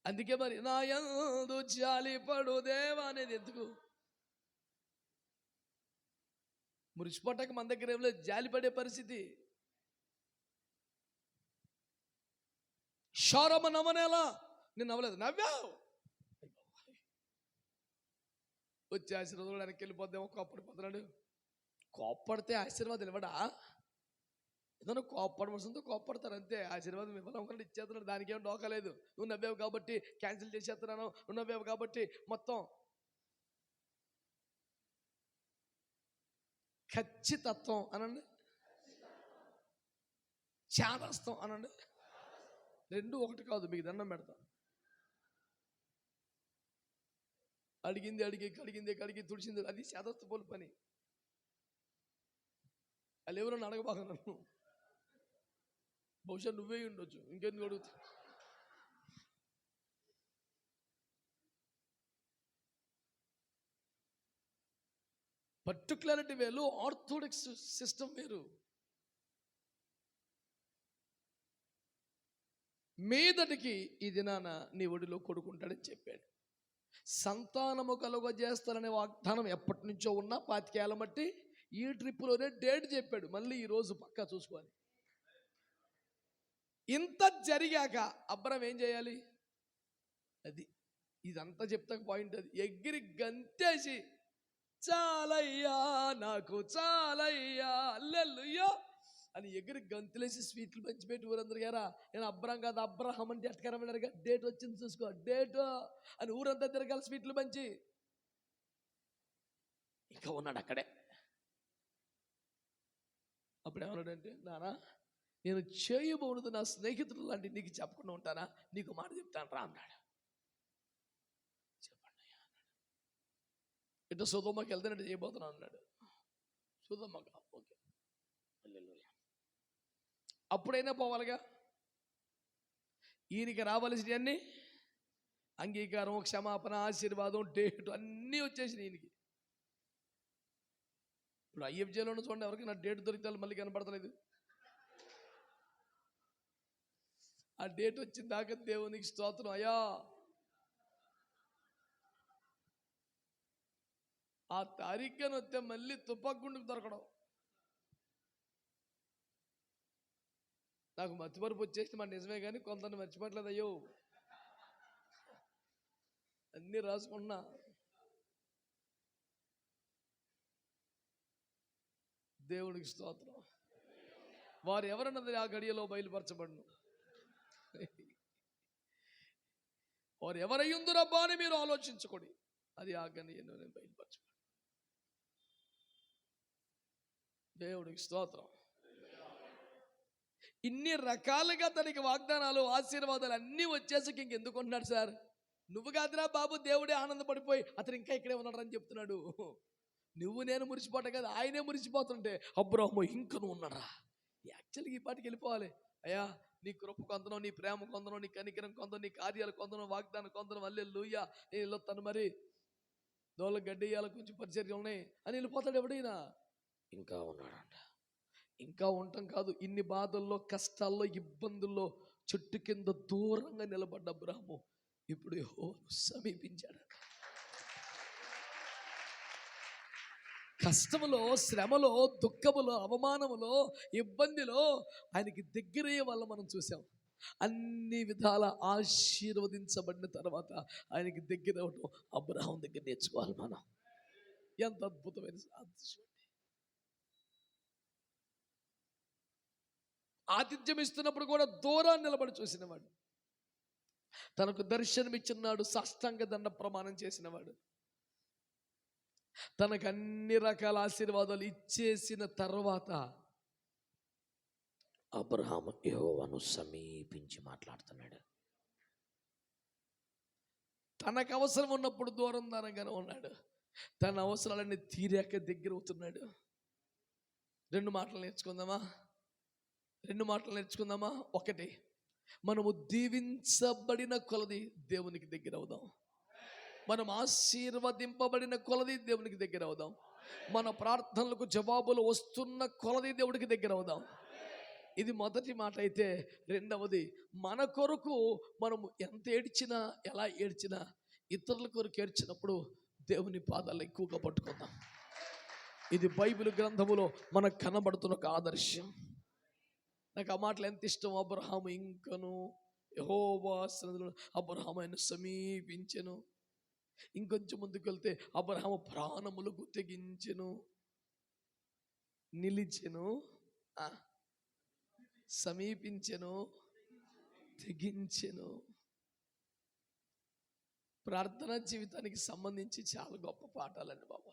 అందుకే మరి నా యందు జాలిపడు దేవా అనేది ఎందుకు? మురిసిపోటాక మన దగ్గర ఏం లేదు, జాలిపడే పరిస్థితి. షారమ్మ నవ్వనేలా, నేను నవ్వలేదు, నవ్వావు. వచ్చి ఆశీర్వాదం వెనక్కి వెళ్ళిపోద్దేమో, కోప్పడిపోతున్నాడు. కోప్పడితే ఆశీర్వాదం ఇవ్వడా? ఏదైనా కోప్పడవలసిందో కోప్పడతారు అంతే. ఆశీర్వాదం ఇవ్వాలనుకున్నట్టు ఇచ్చేస్తున్నాడు, దానికి ఏం డోకలేదు. నువ్వు నవ్వావు కాబట్టి క్యాన్సిల్ చేసేస్తున్నాను, నువ్వు నవ్వావు కాబట్టి మొత్తం. ఖచ్చితత్వం అనండి, చాదస్తం అనండి, రెండు ఒకటి కాదు. మీకు దండం పెడతా. అడిగింది అడిగి, కడిగింది కడిగి, తుడిచింది, అది శాదస్త పోలు పని. వాళ్ళు ఎవరన్నా అడగబాక నన్ను, బహుశా నువ్వే ఉండొచ్చు, ఇంకెందుకు అడుగుతా. పర్టికులారిటీ వేలు, ఆర్థోడాక్స్ సిస్టమ్ వేరు. మీదటికి ఈ దినాన నీ ఒడిలో కొడుకుంటాడని చెప్పాడు. సంతానము కలుగజేస్తారనే వాగ్దానం ఎప్పటి నుంచో ఉన్నా 25 ఏళ్ళ బట్టి ఈ ట్రిప్పులోనే డేట్ చెప్పాడు. మళ్ళీ ఈరోజు పక్కా చూసుకోవాలి. ఇంత జరిగాక అబ్రాం ఏం చేయాలి? అది ఇదంతా చెప్తా పాయింట్. అది ఎగిరి గంతేసి, చాలయ్యా నాకు చాలయ్యా అల్లెల్లుయ్యో అని ఎగిరి గంతులేసి స్వీట్లు పంచిపెట్టి ఊరందరు గారా, నేను అబ్రాం కాదు అబ్రహం అంటే ఎట్టకరమన్నారుగా, డేట్ వచ్చింది చూసుకో డేట్ అని ఊరంతా తిరగాలి స్వీట్లు పంచి. ఇంకా ఉన్నాడు అక్కడే. అప్పుడు ఏమన్నాడంటే, నానా నేను చేయబోనది నా స్నేహితులు లాంటి నీకు చెప్పకుండా ఉంటానా, నీకు మాట చెప్తాను రా అన్నాడు. చెప్పండి అన్నాడు. ఇట్లా సొదొమకి వెళ్తానంటే చేయబోతున్నాను అన్నాడు. సొదొమక ఓకే, అప్పుడైనా పోవాలిగా. ఈయనకి రావాల్సినవన్నీ అంగీకారం, క్షమాపణ, ఆశీర్వాదం, డేట్ అన్నీ వచ్చేసినాయి ఈయనకి. ఇప్పుడు IFJలో చూడండి, ఎవరికైనా డేట్ దొరికితే మళ్ళీ కనపడతలేదు. ఆ డేట్ వచ్చిన దాకా దేవునికి స్తోత్రం. అయ్యా ఆ తారీఖుని వస్తే మళ్ళీ తుప్పగుండుకు దొరకడం. నాకు మతిమరుపు వచ్చేసి మన నిజమే కానీ కొందరిని మర్చిపోవట్లేదు. అయ్యో అన్నీ రాసుకున్నా. దేవుడికి స్తోత్రం. వారు ఎవరన్నది ఆ గడియలో బయలుపరచబడును. వారు ఎవరయ్యుందురబ్బా అని మీరు ఆలోచించుకోండి, అది ఆ గడియలో బయలుపరచబడు. దేవుడికి స్తోత్రం. ఇన్ని రకాలుగా తనకి వాగ్దానాలు, ఆశీర్వాదాలు అన్నీ వచ్చేసరికి ఇంకెందుకుంటున్నాడు సార్? నువ్వు కాదురా బాబు, దేవుడే ఆనందపడిపోయి అతను ఇంకా ఇక్కడే ఉన్నాడు అని చెప్తున్నాడు. నువ్వు నేను మురిసిపోవటం కదా, ఆయనే మురిసిపోతుంటే అబ్రాహాము ఇంకను ఉన్నాడా. యాక్చువల్గా ఈ పాటికి వెళ్ళిపోవాలి. అయ్యా నీ కృప కొందనం, నీ ప్రేమ కొందనం, నీ కనికరం కొందనం, నీ కార్యాలు కొందనం, వాగ్దానం కొందనం, హల్లెలూయా నేను వెళ్ళొస్తాను, మరి దోళ్ళ గడ్డియాల కొంచెం పరిచర్యలు ఉన్నాయి అని వెళ్ళిపోతాడు. ఎవడైనా ఇంకా ఉన్నాడంట. ఇంకా ఉండటం కాదు, ఇన్ని బాధల్లో, కష్టాల్లో, ఇబ్బందుల్లో చెట్టు కింద దూరంగా నిలబడ్డ అబ్రాహాము ఇప్పుడు యెహోవాను సమీపించాడు. కష్టములో, శ్రమలో, దుఃఖములో, అవమానములో, ఇబ్బందిలో ఆయనకి దగ్గరయ్యే వల్ల మనం చూసాం. అన్ని విధాల ఆశీర్వదించబడిన తర్వాత ఆయనకి దగ్గర అవటం అబ్రాహాం దగ్గర నేర్చుకోవాలి మనం. ఎంత అద్భుతమైన సాదృశ్యం. ఆతిథ్యం ఇస్తున్నప్పుడు కూడా దూరాన్ని నిలబడి చూసినవాడు, తనకు దర్శనమిచ్చినాడు, సాష్టాంగ దండ ప్రమాణం చేసినవాడు, తనకు అన్ని రకాల ఆశీర్వాదాలు ఇచ్చేసిన తర్వాత అబ్రహాము యెహోవాను సమీపించి మాట్లాడుతున్నాడు. తనకు అవసరం ఉన్నప్పుడు దూరం దూరంగానే ఉన్నాడు, తన అవసరాలన్నీ తీరాక దగ్గర అవుతున్నాడు. రెండు మాటలు నేర్చుకుందామా. ఒకటి, మనము దీవించబడిన కొలది దేవునికి దగ్గర అవుదాం. మనం ఆశీర్వదింపబడిన కొలది దేవునికి దగ్గర అవుదాం. మన ప్రార్థనలకు జవాబులు వస్తున్న కొలది దేవుడికి దగ్గర అవుదాం. ఇది మొదటి మాట అయితే, రెండవది, మన కొరకు మనము ఎంత ఏడ్చినా, ఎలా ఏడ్చినా, ఇతరుల కొరకు ఏడ్చినప్పుడు దేవుని పాదాలు ఎక్కువగా పట్టుకుందాం. ఇది బైబిల్ గ్రంథములో మనకు కనబడుతున్న ఒక ఆదర్శం. నాకు ఆ మాటలు ఎంత ఇష్టం. అబ్రహాము ఇంకను యెహోవా సన్నిధిలో అబ్రహాము ఆయన సమీపించెను. ఇంకొంచెం ముందుకు వెళ్తే అబ్రహాము ప్రాణములకు తెగించెను, నిలిచెను, ఆ, సమీపించెను, తెగించెను. ప్రార్థనా జీవితానికి సంబంధించి చాలా గొప్ప పాఠాలండి బాబు,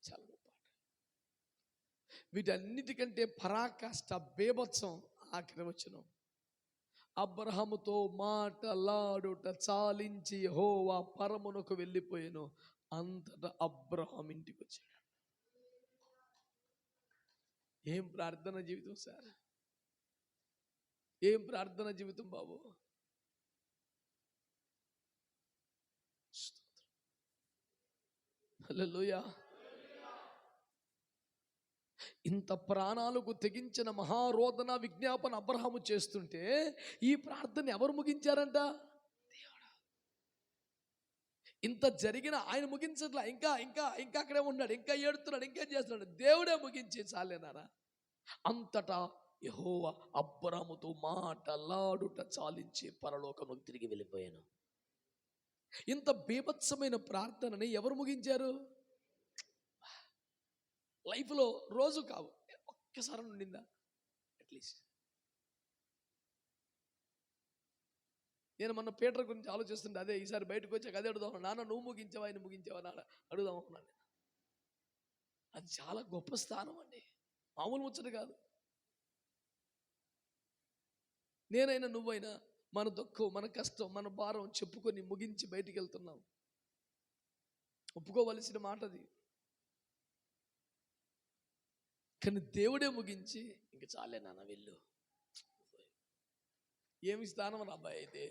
చాలా గొప్ప పాఠాలు. వీటన్నిటికంటే పరాకాష్ట బేభత్సం ఆఖరి వచనం. అబ్రహాముతో మాటలాడుట చాలించి యెహోవా పరమునకు వెళ్ళిపోయాను. అంతటా అబ్రహాం ఇంటికి వచ్చాడు. ఏం ప్రార్థన జీవితం సార్, ఏం ప్రార్థన జీవితం బాబు. హల్లెలూయా. ఇంత ప్రాణాలకు తెగించిన మహారోదన విజ్ఞాపన అబ్రహాము చేస్తుంటే ఈ ప్రార్థన ఎవరు ముగించారంట? దేవుడు. ఇంత జరిగిన ఆయన ముగించట్లా, ఇంకా ఇంకా ఇంకా అక్కడే ఉన్నాడు, ఇంకా ఏడుతున్నాడు, ఇంకా చేస్తున్నాడు. దేవుడే ముగించి చాలేనారా. అంతటా యెహోవా అబ్రాముతో మాటలాడుట చాలించి పరలోకముకు తిరిగి వెళ్ళిపోయాను. ఇంత బీభత్సమైన ప్రార్థనని ఎవరు ముగించారు? లైఫ్లో రోజు కావు, ఒక్కసారి ఉండిందా అట్లీస్ట్? నేను మొన్న పీటర్ గురించి ఆలోచిస్తుంటే అదే ఈసారి బయటకు వచ్చాక అదే అడుగుదాం. నాన్న నువ్వు ముగించావా, ఆయన ముగించావా నాన్న అడుగుదాం అనుకున్నాను. అది చాలా గొప్ప స్థానం అండి, మామూలు ముచ్చట కాదు. నేనైనా నువ్వైనా మన దుఃఖం, మన కష్టం, మన భారం చెప్పుకొని ముగించి బయటికి వెళ్తున్నాం. ఒప్పుకోవలసిన మాట అది. కానీ దేవుడే ముగించి ఇంక చాలే నాన్న వెళ్ళు. ఏమి స్థానం అని అబ్బాయి అయితే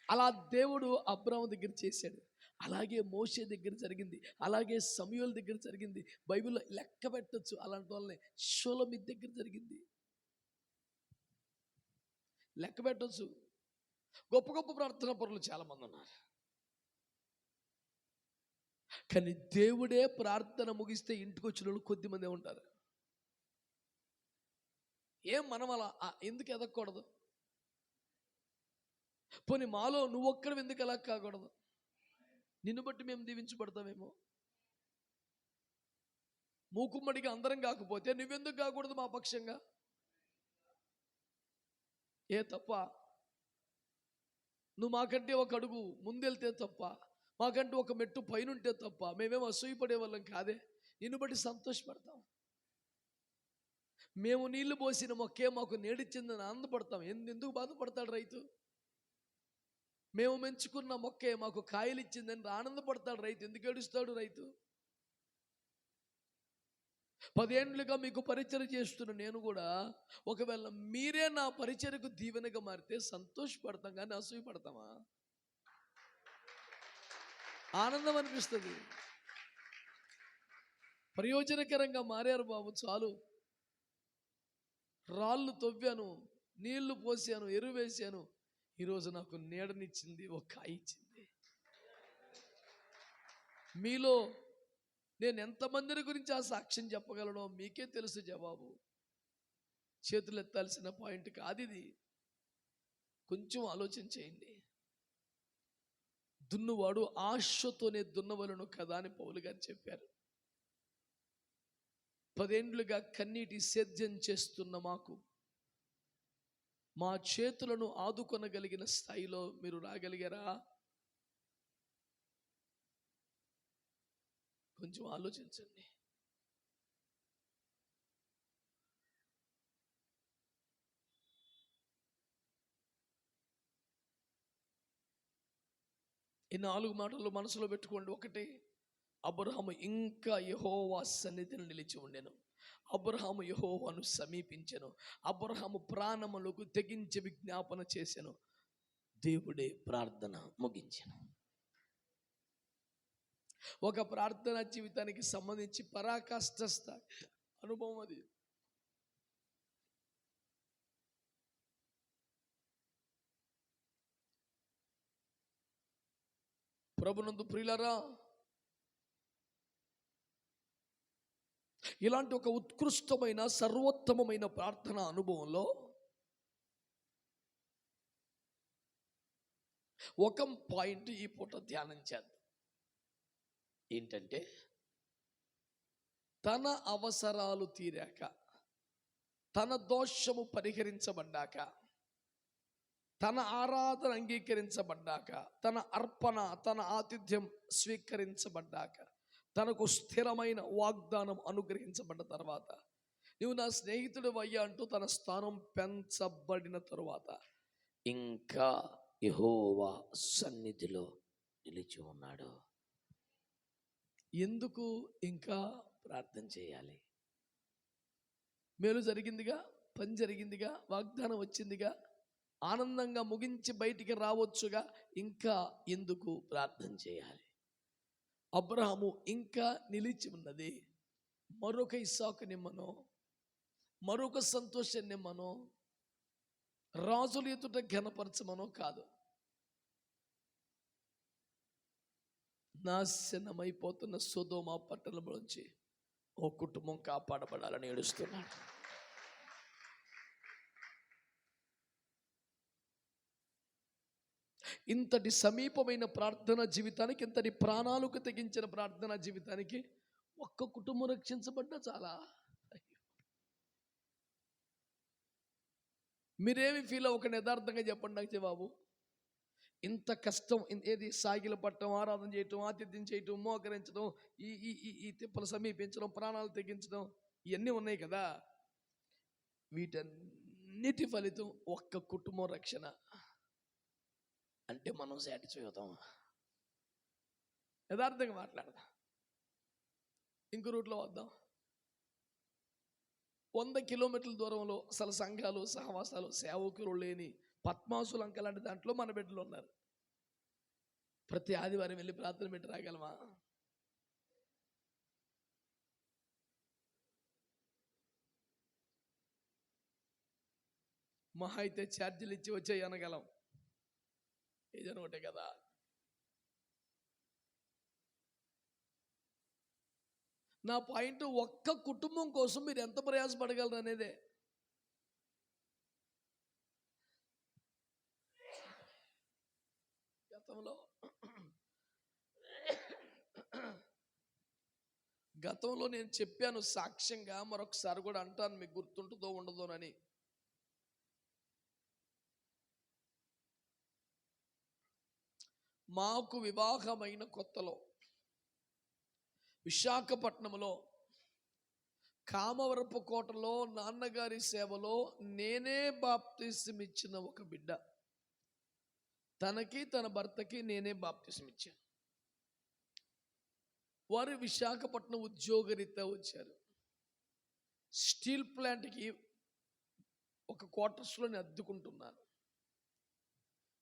అలా దేవుడు అబ్రాము దగ్గర చేశాడు. అలాగే మోషే దగ్గర జరిగింది, అలాగే సమూయేలు దగ్గర జరిగింది. బైబిల్లో లెక్క పెట్టచ్చు అలాంటి వాళ్ళని. షోలమి దగ్గర జరిగింది, లెక్క పెట్టచ్చు. గొప్ప గొప్ప ప్రార్థనా పరులు చాలా మంది ఉన్నారు. కానీ దేవుడే ప్రార్థన ముగిస్తే ఇంటికి వచ్చిన వాళ్ళు కొద్దిమంది ఉంటారు. ఏం మనం అలా ఎందుకు ఎదగకూడదు? పోనీ మాలో నువ్వు ఒక్కడు ఎందుకు ఎలా కాకూడదు? నిన్ను బట్టి మేము దీవించబడతామేమో. మూకుమ్మడిగా అందరం కాకపోతే నువ్వెందుకు కాకూడదు మా పక్షంగా? ఏ తప్ప? నువ్వు మాకంటే ఒక అడుగు ముందెళ్తే తప్ప, మాకంటూ ఒక మెట్టు పైనుంటే తప్ప మేమేమో అసూయపడే వాళ్ళం కాదే. నిన్ను బట్టి సంతోషపడతాం. మేము నీళ్లు పోసిన మొక్కే మాకు నీడిచ్చిందని ఆనందపడతాం. ఎందుకు బాధపడతాడు రైతు? మేము మెంచుకున్న మొక్కే మాకు కాయలు ఇచ్చిందని ఆనందపడతాడు రైతు. ఎందుకు ఏడుస్తాడు రైతు? 10 ఏళ్లుగా మీకు పరిచయం చేస్తున్న నేను కూడా ఒకవేళ మీరే నా పరిచర్యకు దీవెనగా మారితే సంతోషపడతాం, కానీ అసూయపడతామా? ఆనందం అనిపిస్తుంది. ప్రయోజనకరంగా మారారు బాబు చాలు. రాళ్ళు తవ్వాను, నీళ్లు పోసాను, ఎరువు వేసాను, ఈరోజు నాకు నీడనిచ్చింది, ఒక కాయ ఇచ్చింది. మీలో నేను ఎంతమందిని గురించి ఆ సాక్ష్యం చెప్పగలనో మీకే తెలుసు జవాబు. చేతులు ఎత్తాల్సిన పాయింట్ కాదు ఇది. కొంచెం ఆలోచన చేయండి. దున్నువాడు ఆశతోనే దున్నవలను కదా అని పౌలు గారు చెప్పారు. 10 ఏండ్లుగా కన్నీటి సేద్యం చేస్తున్న మాకు మా చేతులను ఆదుకొనగలిగిన స్థాయిలో మీరు రాగలిగారా? కొంచెం ఆలోచించండి. ఈ 4 మాటలు మనసులో పెట్టుకోండి. 1, అబ్రహాము ఇంకా యెహోవా సన్నిధిని నిలిచి ఉండెను. అబ్రహాము యెహోవాను సమీపించెను. అబ్రహాము ప్రాణములకు తెగించి విజ్ఞాపన చేసెను. దేవుడే ప్రార్థన ముగించెను. ఒక ప్రార్థనా జీవితానికి సంబంధించి పరాకాష్ట స్థాయి అనుభవం అది. ప్రభునందు ప్రియులారా, ఇలాంటి ఒక ఉత్కృష్టమైన సర్వోత్తమమైన ప్రార్థన అనుభవంలో ఒక పాయింట్ ఈ పూట ధ్యానం చేద్దాం. ఏంటంటే, తన అవసరాలు తీరాక, తన దోషము పరిహరించబడ్డాక, తన ఆరాధన అంగీకరించబడ్డాక, తన అర్పణ, తన ఆతిథ్యం స్వీకరించబడ్డాక, తనకు స్థిరమైన వాగ్దానం అనుగ్రహించబడ్డ తర్వాత, నువ్వు నా స్నేహితుడు అయ్యా అంటూ తన స్థానం పెంచబడిన తరువాత ఇంకా యెహోవా సన్నిధిలో నిలిచి ఉన్నాడు. ఎందుకు ఇంకా ప్రార్థన చేయాలి? మేలు జరిగిందిగా, పని జరిగిందిగా, వాగ్దానం వచ్చిందిగా, ఆనందంగా ముగించి బయటికి రావచ్చుగా, ఇంకా ఎందుకు ప్రార్థన చేయాలి? అబ్రహాము ఇంకా నిలిచి ఉన్నది మరొక ఇస్సాకు నిమ్మనో, మరొక సంతోష నిమ్మనో, రాజుల ఎదుట ఘనపరచమనో కాదు. నాశనమైపోతున్న సొదొమ పట్టణంలోంచి ఓ కుటుంబం కాపాడబడాలని ఏడుస్తున్నాడు. ఇంతటి సమీపమైన ప్రార్థనా జీవితానికి, ఇంతటి ప్రాణాలకు తెగించిన ప్రార్థనా జీవితానికి ఒక్క కుటుంబం రక్షించబడ్డా చాలా. మీరేమి ఫీల్ అవ్వకండి, యథార్థంగా చెప్పండి నాకు జవాబు. ఇంత కష్టం ఏది సాగిల పట్టడం, ఆరాధన చేయటం, ఆతిథ్యం చేయటం, మోకరించడం, ఈ ఈ ఈ తిప్పలు సమీపించడం, ప్రాణాలు తెగించడం, ఇవన్నీ ఉన్నాయి కదా. వీటన్నిటి ఫలితం ఒక్క కుటుంబం రక్షణ అంటే మనం సాటిస్ఫై అవుతాం. యథార్థంగా మాట్లాడదాం. ఇంకో రూట్లో వద్దాం. 100 కిలోమీటర్ల దూరంలో అసలు సంఘాలు, సహవాసాలు, సేవకులు లేని పద్మాసు లంక లాంటి దాంట్లో మన బిడ్డలు ఉన్నారు. ప్రతి ఆదివారం వెళ్ళి ప్రార్థన పెట్టి రాగలమా? మహా అయితే ఛార్జీలు ఇచ్చి వచ్చాయి అనగలం. ఏదైనా ఒకటే కదా. నా పాయింట్, ఒక్క కుటుంబం కోసం మీరు ఎంత ప్రయాసపడగలరు అనేదే. గతంలో నేను చెప్పాను సాక్ష్యంగా, మరొకసారి కూడా అంటాను, మీకు గుర్తుంటుందో ఉండదోనని. మాకు వివాహమైన కొత్తలో విశాఖపట్నంలో కామవరపు కోటలో నాన్నగారి సేవలో నేనే బాప్తిసం ఇచ్చిన ఒక బిడ్డ, తనకి తన భర్తకి నేనే బాప్తిసం ఇచ్చాను. వారు విశాఖపట్నం ఉద్యోగరీత్యా వచ్చారు. స్టీల్ ప్లాంట్కి ఒక క్వార్టర్స్లోని అద్దుకుంటున్నారు.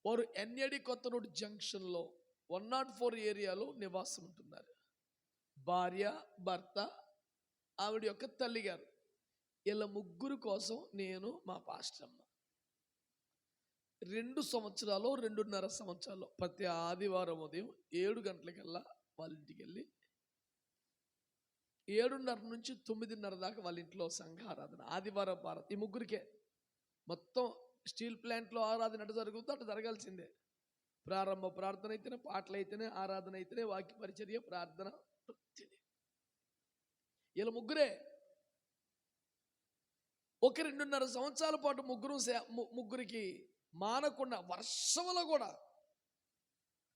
వారు ఎన్ఏడి కొత్త రోడ్ జంక్షన్లో 104 ఏరియాలో నివాసం ఉంటున్నారు. భార్య, భర్త, ఆవిడ యొక్క తల్లిగారు. ఇలా ముగ్గురు కోసం నేను, మా పాస్టమ్మ 2 సంవత్సరాలు, 2.5 సంవత్సరాలు ప్రతి ఆదివారం ఉదయం 7 గంటలకల్లా వాళ్ళ ఇంటికి వెళ్ళి 7:30 నుంచి 9:30 దాకా వాళ్ళ ఇంట్లో సంఘ ఆరాధన, ఆదివారం భారత్. ఈ ముగ్గురికే మొత్తం స్టీల్ ప్లాంట్లో ఆరాధన అటు జరుగుతుందో అటు జరగాల్సిందే. ప్రారంభ ప్రార్థన అయితేనే, పాటలు అయితేనే, ఆరాధన అయితేనే, వాక్య పరిచర్య, ప్రార్థన, ప్రతిదీ వీళ్ళ ముగ్గురే. ఒక 2.5 సంవత్సరాల పాటు ముగ్గురికి మానకుండా వర్షంలో కూడా,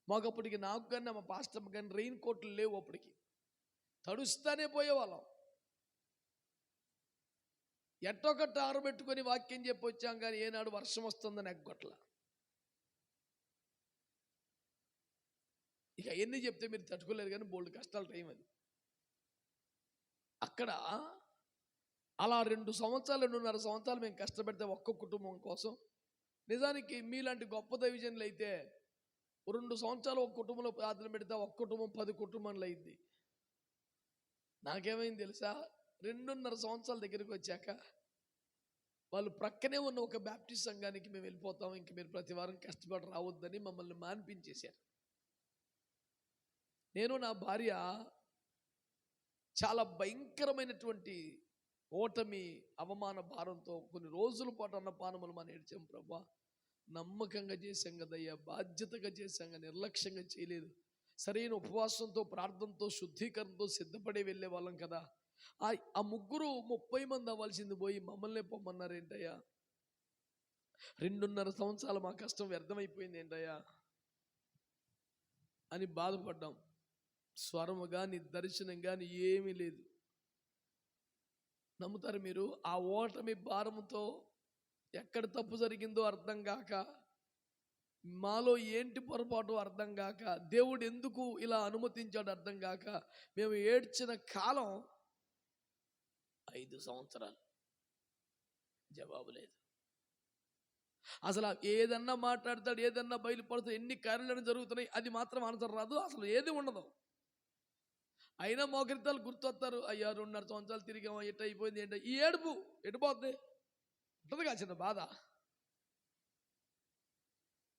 మాకప్పటికి నాకు కానీ మా పాస్టర్ కానీ రెయిన్ కోట్లు లేవు. అప్పటికి తడుస్తానే పోయేవాళ్ళం. ఎట్టొకటి ఆరబెట్టుకొని వాక్యం చెప్పి వచ్చాం, కానీ ఏనాడు వర్షం వస్తుందని ఎగ్గొట్ల. ఇక ఎన్ని చెప్తే మీరు తట్టుకోలేరు, కానీ బోల్డ్ కష్టాల టైం అది. అక్కడ అలా 2 సంవత్సరాలు, 2.5 సంవత్సరాలు మేము కష్టపెడితే ఒక్క కుటుంబం కోసం. నిజానికి మీలాంటి గొప్ప దైవజనులు అయితే 2 సంవత్సరాలు ఒక కుటుంబంలో ప్రార్థన పెడితే ఒక్క కుటుంబం 10 కుటుంబాలు అయింది. నాకేమైంది తెలుసా? 2.5 సంవత్సరాల దగ్గరికి వచ్చాక వాళ్ళు ప్రక్కనే ఉన్న ఒక బ్యాప్టిస్ట్ సంఘానికి మేము వెళ్ళిపోతాం, ఇంక మీరు ప్రతి వారం కష్టపడి రావద్దని మమ్మల్ని మాన్పించేశారు. నేను, నా భార్య చాలా భయంకరమైనటువంటి ఓటమి, అవమాన భారంతో కొన్ని రోజుల పాటు అన్నపానములు మనం ఏడ్చాం. ప్రభా, నమ్మకంగా చేశాం కదయ్యా, బాధ్యతగా చేశాం కదా, నిర్లక్ష్యంగా చేయలేదు. సరైన ఉపవాసంతో, ప్రార్థనతో, శుద్ధీకరణతో సిద్ధపడి వెళ్ళే వాళ్ళం కదా. ఆ ముగ్గురు 30 మంది అవ్వాల్సింది పోయి మమ్మల్ని పొమ్మన్నారు ఏంటయ్యా? 2.5 సంవత్సరాలు మా కష్టం వ్యర్థమైపోయింది ఏంటయ్యా అని బాధపడ్డాం. స్వరము కానీ దర్శనం కానీ ఏమీ లేదు. నమ్ముతారు మీరు? ఆ ఓటమి భారంతో ఎక్కడ తప్పు జరిగిందో అర్థం కాక, మాలో ఏంటి పొరపాటు అర్థం కాక, దేవుడు ఎందుకు ఇలా అనుమతించాడు అర్థం కాక, మేము ఏడ్చిన కాలం 5 సంవత్సరాలు. జవాబు లేదు. అసలు ఏదన్నా మాట్లాడతాడు, ఏదన్నా బయలుపడతాడు, ఎన్ని కార్యాలను జరుగుతున్నాయి అది మాత్రం ఆన్సర్ రాదు, అసలు ఏది ఉండదు. అయినా మోకరితాలు గుర్తొస్తారు. అయ్యా 2.5 సంవత్సరాలు తిరిగామా, ఎట్ట అయిపోయింది ఏంటి? ఈ ఏడుపు ఎటుపోద్ది ఉంటుంది కాల్సిన బాధ.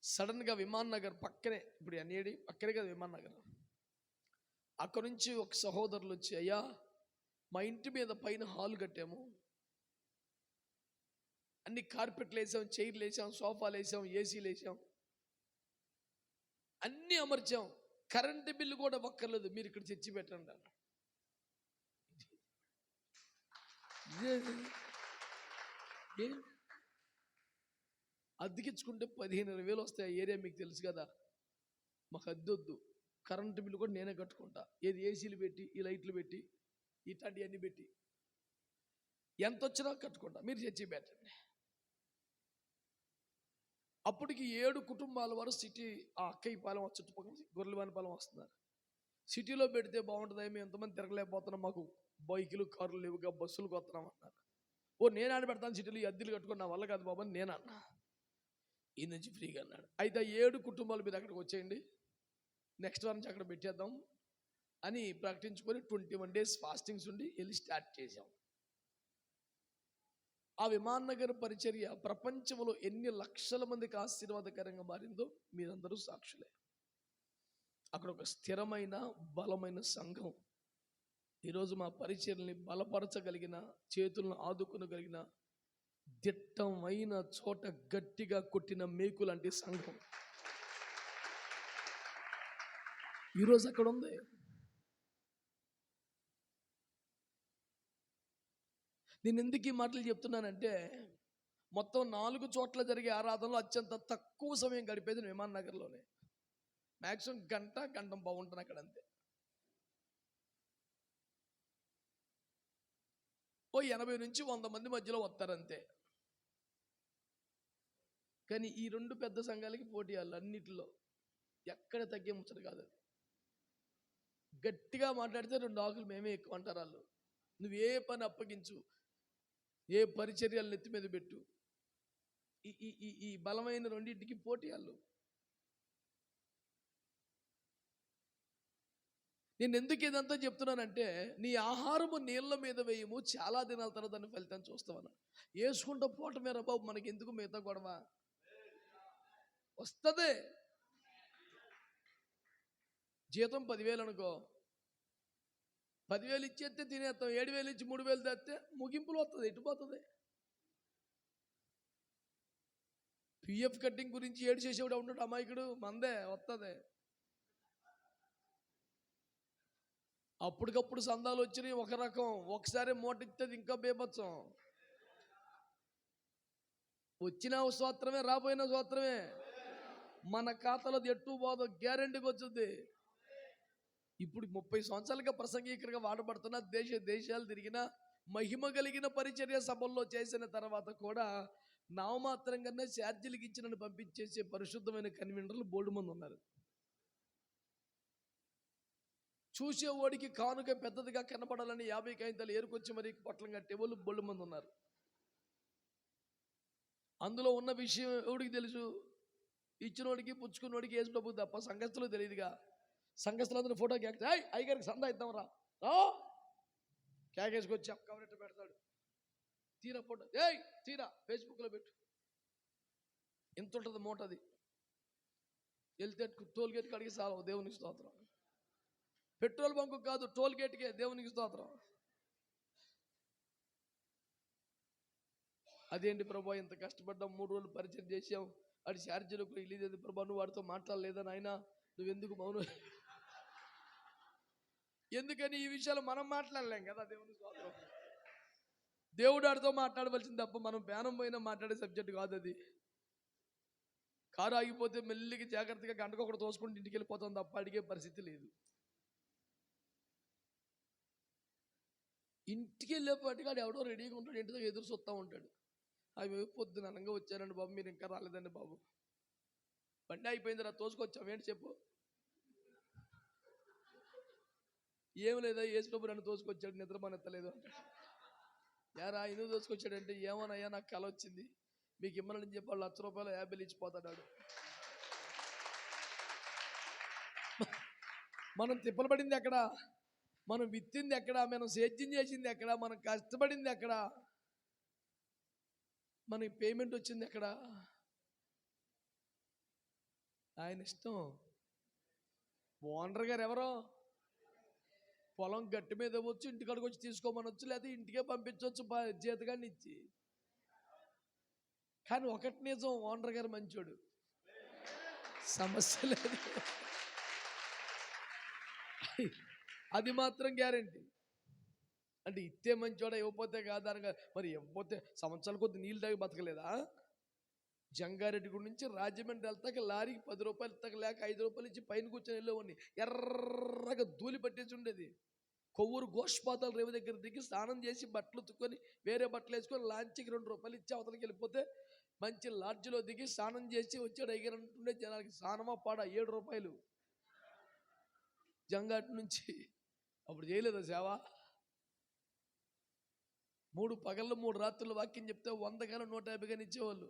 సడన్గా విమాన్ నగర్ పక్కనే, ఇప్పుడు అన్నేడి పక్కనే కదా విమాన్ నగర్, అక్కడ నుంచి ఒక సహోదరులు వచ్చి, అయ్యా మా ఇంటి మీద పైన హాల్ కట్టాము, అన్ని కార్పెట్లు వేసాం, చైర్లు వేసాం, సోఫాలు వేసాం, ఏసీలు వేసాం, అన్నీ అమర్చాం, కరెంటు బిల్లు కూడా ఒక్కర్లేదు, మీరు ఇక్కడ తెచ్చి పెట్టండి అన్న. అద్దెకించుకుంటే 15,000 వస్తాయి. ఆ ఏరియా మీకు తెలుసు కదా. మాకు అద్దొద్దు, కరెంటు బిల్లు కూడా నేనే కట్టుకుంటా, ఏది ఏసీలు పెట్టి, ఈ లైట్లు పెట్టి, ఇట్లాంటివన్నీ పెట్టి ఎంత వచ్చినా కట్టుకుంటా, మీరు తెచ్చి పెట్టండి. అప్పటికి 7 కుటుంబాల వారు సిటీ, ఆ అక్కయ్యపాలెం చుట్టుపక్కల గొర్రెలవానిపాలెం వస్తున్నారు. సిటీలో పెడితే బాగుంటుంది, మేము ఎంతమంది తిరగలేకపోతున్నాం, మాకు బైకులు కార్లు లేవుగా, బస్సులకు వస్తున్నాం అన్నారు. ఓ నేను ఆడ పెడతాను సిటీలో, ఈ అద్దెలు కట్టుకుని నా వల్ల కాదు బాబు అని నేను అన్నా. ఈ నుంచి ఫ్రీగా అన్నాడు. అయితే 7 కుటుంబాలు మీరు అక్కడికి వచ్చేయండి, నెక్స్ట్ వారం నుంచి అక్కడ పెట్టేద్దాం అని ప్రకటించుకొని 21 days ఫాస్టింగ్స్ ఉండి వెళ్ళి స్టార్ట్ చేసాం. ఆ విమాన్ నగర్ పరిచర్య ప్రపంచంలో ఎన్ని లక్షల మందికి ఆశీర్వాదకరంగా మారిందో మీరందరూ సాక్షులే. అక్కడ ఒక స్థిరమైన బలమైన సంఘం. ఈరోజు మా పరిచర్యల్ని బలపరచగలిగిన, చేతులను ఆదుకునగలిగిన, దిట్టమైన చోట గట్టిగా కొట్టిన మేకు లాంటి సంఘం ఈరోజు అక్కడ ఉంది. నేను ఎందుకు ఈ మాటలు చెప్తున్నానంటే, మొత్తం 4 చోట్ల జరిగే ఆరాధనలో అత్యంత తక్కువ సమయం గడిపేది విమాన్ నగర్లోనే. మ్యాక్సిమం గంట బాగుంటుంది అక్కడ, అంతే. ఓ 80 నుంచి 100 మంది మధ్యలో వస్తారంతే. కానీ ఈ 2 పెద్ద సంఘాలకి పోటీ వాళ్ళు అన్నిటిలో ఎక్కడ తగ్గే ముచ్చట కాదు. గట్టిగా మాట్లాడితే 2 ఆకులు మేమే ఎక్కువ అంటారు వాళ్ళు. నువ్వే పని అప్పగించు, ఏ పరిచర్యలు నెత్తి మీద పెట్టు, ఈ బలమైన రెండింటికి పోటీ వాళ్ళు. నేను ఎందుకు ఇదంతా చెప్తున్నానంటే, నీ ఆహారము నీళ్ళ మీద వేయము, చాలా దినాల తర్వాత దాన్ని ఫలితాన్ని చూస్తామన్నా. వేసుకుంటూ పోవటమే రా బాబు, మనకి ఎందుకు మిగతా గొడవ? వస్తుంది. జీతం 10,000 అనుకో, 10,000 ఇచ్చేస్తే తినేస్తాం, 7,000 ఇచ్చి 3,000 తెస్తే ముగింపులు వస్తుంది. ఎటుపోతుంది? పిఎఫ్ కట్టింగ్ గురించి ఏడు చేసేవాడు ఉంటాడు అమాయకుడు, మందే వస్తుంది. అప్పటికప్పుడు సందాలు వచ్చినాయి ఒక రకం, ఒకసారి మూట ఇస్తుంది ఇంకా బేబత్సం. వచ్చిన స్తోత్రమే, రాబోయిన స్తోత్రమే. మన ఖాతాలో ఎట్టు పోదో గ్యారెంటీకి వచ్చింది. ఇప్పుడు 30 సంవత్సరాలుగా ప్రసంగికుడిగా వాడబడుతున్న, దేశాలు తిరిగిన, మహిమ కలిగిన పరిచర్య సభల్లో చేసిన తర్వాత కూడా నామమాత్రంగానే ఛార్జీలకు ఇచ్చి నన్ను పంపించేసే పరిశుద్ధమైన కన్వీనర్లు బోల్డు మంది ఉన్నారు. చూసేవాడికి కానుక పెద్దదిగా కనపడాలని 50 కాయింతలు ఏరుకొచ్చి మరి పొట్లం కట్టే వాళ్ళు బోల్డు మంది ఉన్నారు. అందులో ఉన్న విషయం ఎవడికి తెలుసు? ఇచ్చినోడికి పుచ్చుకున్నోడికి యేసు ప్రభు తప్ప సంఘస్థులు తెలియదుగా. సంఘస్థులందరూ ఫోటో కేక, అయ్యగారికి సందా ఇద్దాం రా కేకేసుకొచ్చి కవరెట్ట పెడతాడు. తీరా ఫోటో, తీరా ఫేస్బుక్లో పెట్టు. ఎంత ఉంటుంది మూటది? వెళ్తే టోల్ గేట్కి అడిగి సాలవు, దేవునికి స్తోత్రం. పెట్రోల్ బంకు కాదు, టోల్ గేట్కే, దేవునికి స్తోత్రం. అదేంటి ప్రభా ఇంత కష్టపడ్డాం, 3 రోజులు పరిచయం చేసాం, అది ఛార్జీలకు వెళ్ళేది ప్రభా, నువ్వు వాడితో మాట్లాడలేదా నాయన, నువ్వెందుకు మౌనం? ఎందుకని ఈ విషయాలు మనం మాట్లాడలేం కదా. దేవుని స్తోత్రం. దేవుడు ఆడితో మాట్లాడవలసింది తప్ప మనం పేనం పోయినా మాట్లాడే సబ్జెక్ట్ కాదు అది. కారు ఆగిపోతే మెల్లికి జాగ్రత్తగా గంటకొకటి తోసుకుంటూ ఇంటికి వెళ్ళిపోతాం తప్ప అడిగే పరిస్థితి లేదు. ఇంటికి వెళ్ళేపాటికి ఆడు ఎవడో రెడీగా ఉంటాడు, ఇంటి దగ్గర ఎదురు చూస్తూ ఉంటాడు. అవి పొద్దున అనంగా వచ్చానండి బాబు, మీరు ఇంకా రాలేదండి బాబు, బండి అయిపోయింది రా తోసుకొచ్చాం, ఏంటి చెప్పు. ఏం లేదా, యేసుప్రభు నన్ను తోసుకొచ్చాడు, నిద్ర మనెత్తలేదు అంటాడు. యారా ఎందుకు తోసుకొచ్చాడంటే, ఏమోనయ్యా నాకు కల వచ్చింది, మీకు ఇమ్మని చెప్పి వాళ్ళు ₹1,00,000 యాభైలు ఇచ్చిపోతాడు. మనం తిప్పలు పడింది ఎక్కడ, మనం విత్తింది ఎక్కడ, మనం సేద్యం చేసింది ఎక్కడ, మనం కష్టపడింది ఎక్కడ, మనకి పేమెంట్ వచ్చింది ఎక్కడ? ఆయన ఇష్టం. ఓనర్ గారు ఎవరో పొలం గట్టి మీద వచ్చి ఇంటికాడికి వచ్చి తీసుకోమనొచ్చు, లేకపోతే ఇంటికే పంపించవచ్చు జీతగాన్ని ఇచ్చి. కానీ ఒకటి నిజం, ఓనర్ గారు మంచోడు, సమస్య లేదు, అది మాత్రం గ్యారంటీ. అంటే ఇస్తే మంచోడ, ఇవ్వకపోతే కాదనగా. మరి ఇవ్వకపోతే సంవత్సరాల కొద్ది నీళ్ళు తాగి బతకలేదా? జంగారెడ్డి గుడి నుంచి రాజమండ్రి వెళ్తాక లారీకి ₹10 ఇస్తాక లేక ₹5 ఇచ్చి పైన కూర్చొని వెళ్ళేవాడిని. ఎర్రగా ధూళి పట్టేసి ఉండేది. కొవ్వూరు గోష్పాతాలు రేవు దగ్గర దిగి స్నానం చేసి బట్టలు ఉతుక్కొని వేరే బట్టలు వేసుకొని లాంచ్కి ₹2 ఇచ్చి అవతలకి వెళ్ళిపోతే మంచి లాడ్జ్లో దిగి స్నానం చేసి వచ్చాడు అయ్యారంటుండే జనాలకి. స్నానమా పాడ ₹7 జంగాటి నుంచి. అప్పుడు చేయలేదా సేవ? 3 పగళ్ళు 3 రాత్రులు వాక్యం చెప్తే 100 కానీ 150 కానీ ఇచ్చేవాళ్ళు.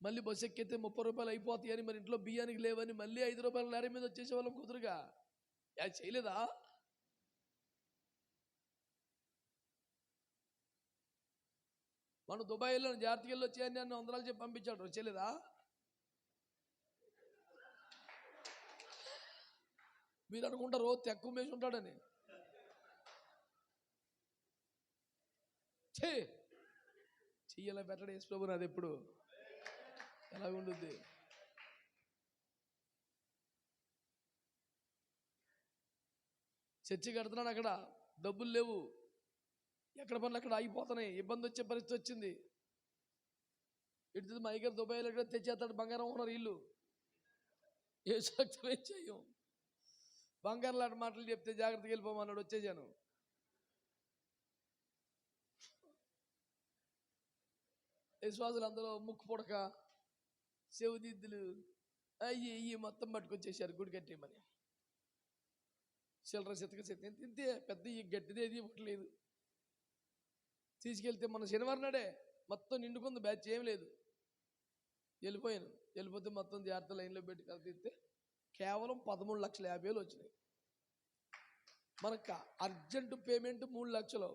మళ్ళీ బస్సు ఎక్కితే ₹30 అయిపోతాయి అని, మరి ఇంట్లో బియ్యానికి లేవని మళ్ళీ ₹5 లారీ మీద వచ్చేసేవాళ్ళం కుదురుగా. అది చేయలేదా? మనం దుబాయ్లో జాగ్రత్తకి వెళ్ళి వచ్చాయని నన్ను వందరాలు చెప్పి పంపించాడు, వచ్చేలేదా? మీరు అనుకుంటారు తెక్కువ మేసి ఉంటాడని. చెయ్యాల పెట్టడం యేసు ప్రభు నాది ఎప్పుడు ఎలాగుంటుంది. చర్చి కడుతున్నాడు, అక్కడ డబ్బులు లేవు, ఎక్కడ పనులు అక్కడ ఆగిపోతున్నాయి, ఇబ్బంది వచ్చే పరిస్థితి వచ్చింది. ఇటు మా దగ్గర దుబాయ్లో తెచ్చేస్తాడు బంగారం ఉన్నారు ఇల్లు. ఏ సక్తమే చెయ్యం. బంగారం లాంటి మాటలు చెప్తే జాగ్రత్తగా వెళ్ళిపోమన్నాడు, వచ్చేసాను. విశ్వాసులు అందరూ ముక్కు పుడక చెవుదిద్దులు అయ్యి మొత్తం పట్టుకొచ్చేసారు గుడి కట్టేయమని. చిల్లర సితక తింటే పెద్ద ఈ గట్టిది ఏది ఇవ్వట్లేదు. తీసుకెళ్తే మన శనివారం నాడే మొత్తం నిండుకుంది, బ్యాచ్ ఏం లేదు. వెళ్ళిపోయాను. వెళ్ళిపోతే మొత్తం జాగ్రత్త లైన్లో పెట్టి కలిపిస్తే కేవలం 13,50,000 వచ్చినాయి. మనకు అర్జెంటు పేమెంట్ 3 లక్షలు,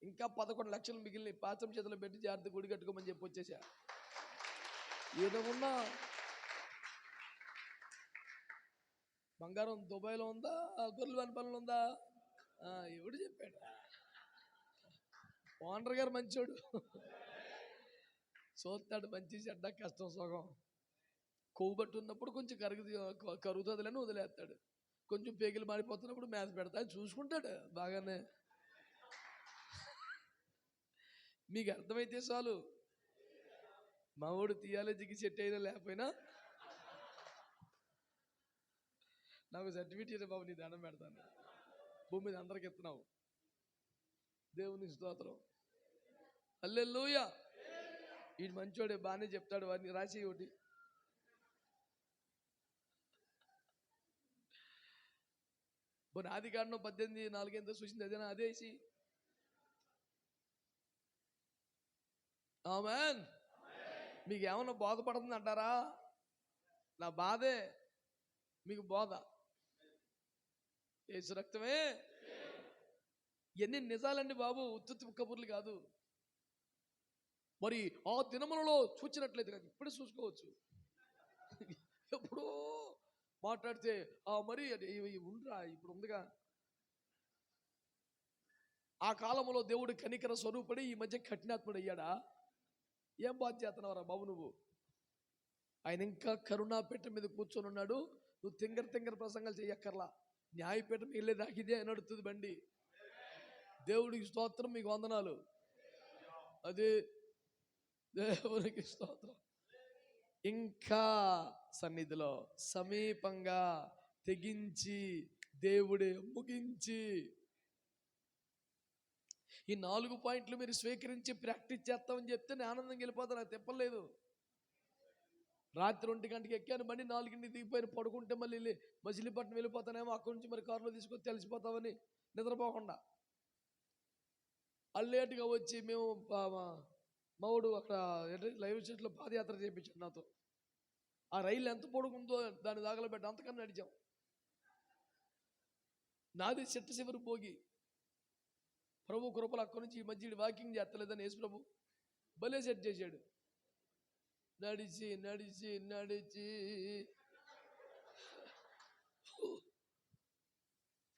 ఇంకా 11 లక్షలు మిగిలిన పాత్రం చేతిలో పెట్టి జాగ్రత్త గుడి కట్టుకోమని చెప్పి వచ్చేసా. ఏదన్నా బంగారం దుబాయ్లో ఉందా, గొర్రెల వనపల్లిలో ఉందా? ఎవడు చెప్పాడు? ఓనర్ గారు మంచోడు, చూస్తాడు మంచి చెడ్డ కష్టం సుఖం. కొవ్వు బట్టి ఉన్నప్పుడు కొంచెం కరుగుతుందిలని వదిలేస్తాడు, కొంచెం పేగిలు మారిపోతున్నప్పుడు మేత పెడతా చూసుకుంటాడు బాగానే. మీకు అర్థమైతే చాలు. మా వాడు థియాలజీకి సెట్ అయినా లేకపోయినా నాకు సర్టిఫికేట్ బాబు, నీ దండం పెడతాను, భూమి మీద అందరికి ఎత్తున్నావు. దేవుని స్తోత్రం, హల్లెలూయా. వీడు మంచోడే, బాగానే చెప్తాడు, వాడిని రాసి ఒకటి. ఆదికాండం 18:4 చూసింది అదేనా? అదేసి ఆమేన్. మీకు ఏమన్నా బోధపడుతుంది అంటారా? నా బాధే మీకు బోధ. యేసు రక్తమే. ఎన్ని నిజాలండి బాబు, ఉత్తుత్తి కబుర్లు కాదు. మరి ఆ దినములలో చూచినట్లయితే కాదు, ఇప్పుడే చూసుకోవచ్చు. ఎప్పుడో మాట్లాడితే మరి ఉండరా, ఇప్పుడు ఉందిగా. ఆ కాలంలో దేవుడు కనికర స్వరూపుడి, ఈ మధ్య కఠినాత్ముడు అయ్యాడా? ఏం బాధ చేస్తున్నావురా బాబు నువ్వు? ఆయన ఇంకా కరుణాపీఠం మీద కూర్చొని ఉన్నాడు. నువ్వు తింగర ప్రసంగాలు చెయ్యక్కర్లా. న్యాయపీఠం వెళ్ళేదాకా ఇదే నడుస్తుంది బండి. దేవుడికి స్తోత్రం, మీకు వందనాలు. అది దేవునికి స్తోత్రం. ఇంకా సన్నిధిలో సమీపంగా తెగించి దేవుడే ముగించి ఈ 4 పాయింట్లు మీరు స్వీకరించి ప్రాక్టీస్ చేస్తామని చెప్తే నేను ఆనందంగా వెళ్ళిపోతాను. నాకు తెప్పలేదు. రాత్రి 1 గంటకి ఎక్కాను బండి, 4ంటికి దిగిపోయిన పడుకుంటే మళ్ళీ మచిలీపట్నం వెళ్ళిపోతానేమో, అక్కడి నుంచి మరి కారులో తీసుకొని తెలిసిపోతామని నిద్రపోకుండా అల్లేటుగా వచ్చి మేము మావుడు అక్కడ లైవ్ స్టేషన్లో పాదయాత్ర చేయించాడు నాతో. ఆ రైలు ఎంత పొడుగుందో దాన్ని దాగలబెట్టి అంతకన్నా నడిచాం. నాది చిట్ట చివరి పోగి. ప్రభు కృపలు అక్కడి నుంచి ఈ మధ్య వాకింగ్ చేస్తలేదని యేసు ప్రభు భలే సెట్ చేశాడు. నడిచి నడిచి నడిచి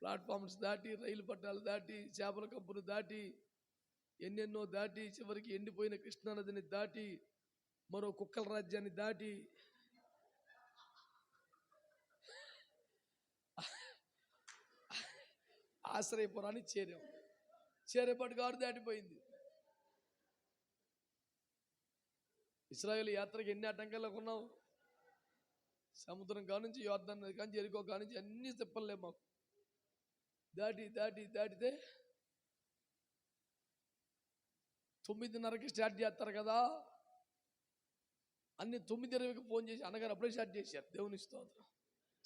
ప్లాట్ఫామ్స్ దాటి, రైలు పట్టాలు దాటి, చేపల కంపును దాటి, ఎన్నెన్నో దాటి, చివరికి ఎండిపోయిన కృష్ణానదిని దాటి, మరో కుక్కల రాజ్యాన్ని దాటి ఆశ్రయపురాన్ని చేరాం. చేరేపాటి కారు దాటిపోయింది. ఇశ్రాయేలు యాత్రకి ఎన్ని ఆటంకాలకు ఉన్నావు? సముద్రం కానుంచి, యోర్దాను నది కానుంచి, ఎరికో కానుంచి అన్ని తిప్పలే మాకు. దాటితే 9:30కి స్టార్ట్ చేస్తారు కదా, అన్ని 9:20కి ఫోన్ చేసి అన్నగారు అప్పుడే స్టార్ట్ చేశారు. దేవుని స్తోత్రం.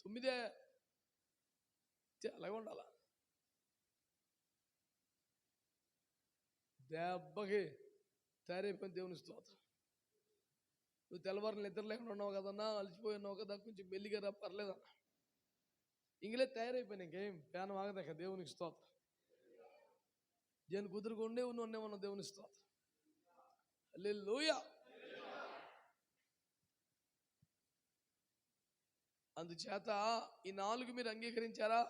9 అలాగే ఉండాల. దెబ్బకి తయారైపోయింది. దేవుని స్తోత్రం. నువ్వు తెల్లవారు నిద్ర లేకుండా ఉన్నావు కదన్నా, అలసిపోయి ఉన్నావు కదా, కొంచెం మెల్లిగా రా, పర్లేదన్నా. ఇంకలే తయారైపోయినా, ఇంకేం ప్యానం ఆగదాక. దేవునికి స్తోత్రం. జన్ కుదురుకుండే ఉన్నాం. దేవుని స్తోత్రం. హల్లెలూయా. అందుచేత ఈ 4 మీరు అంగీకరించారా?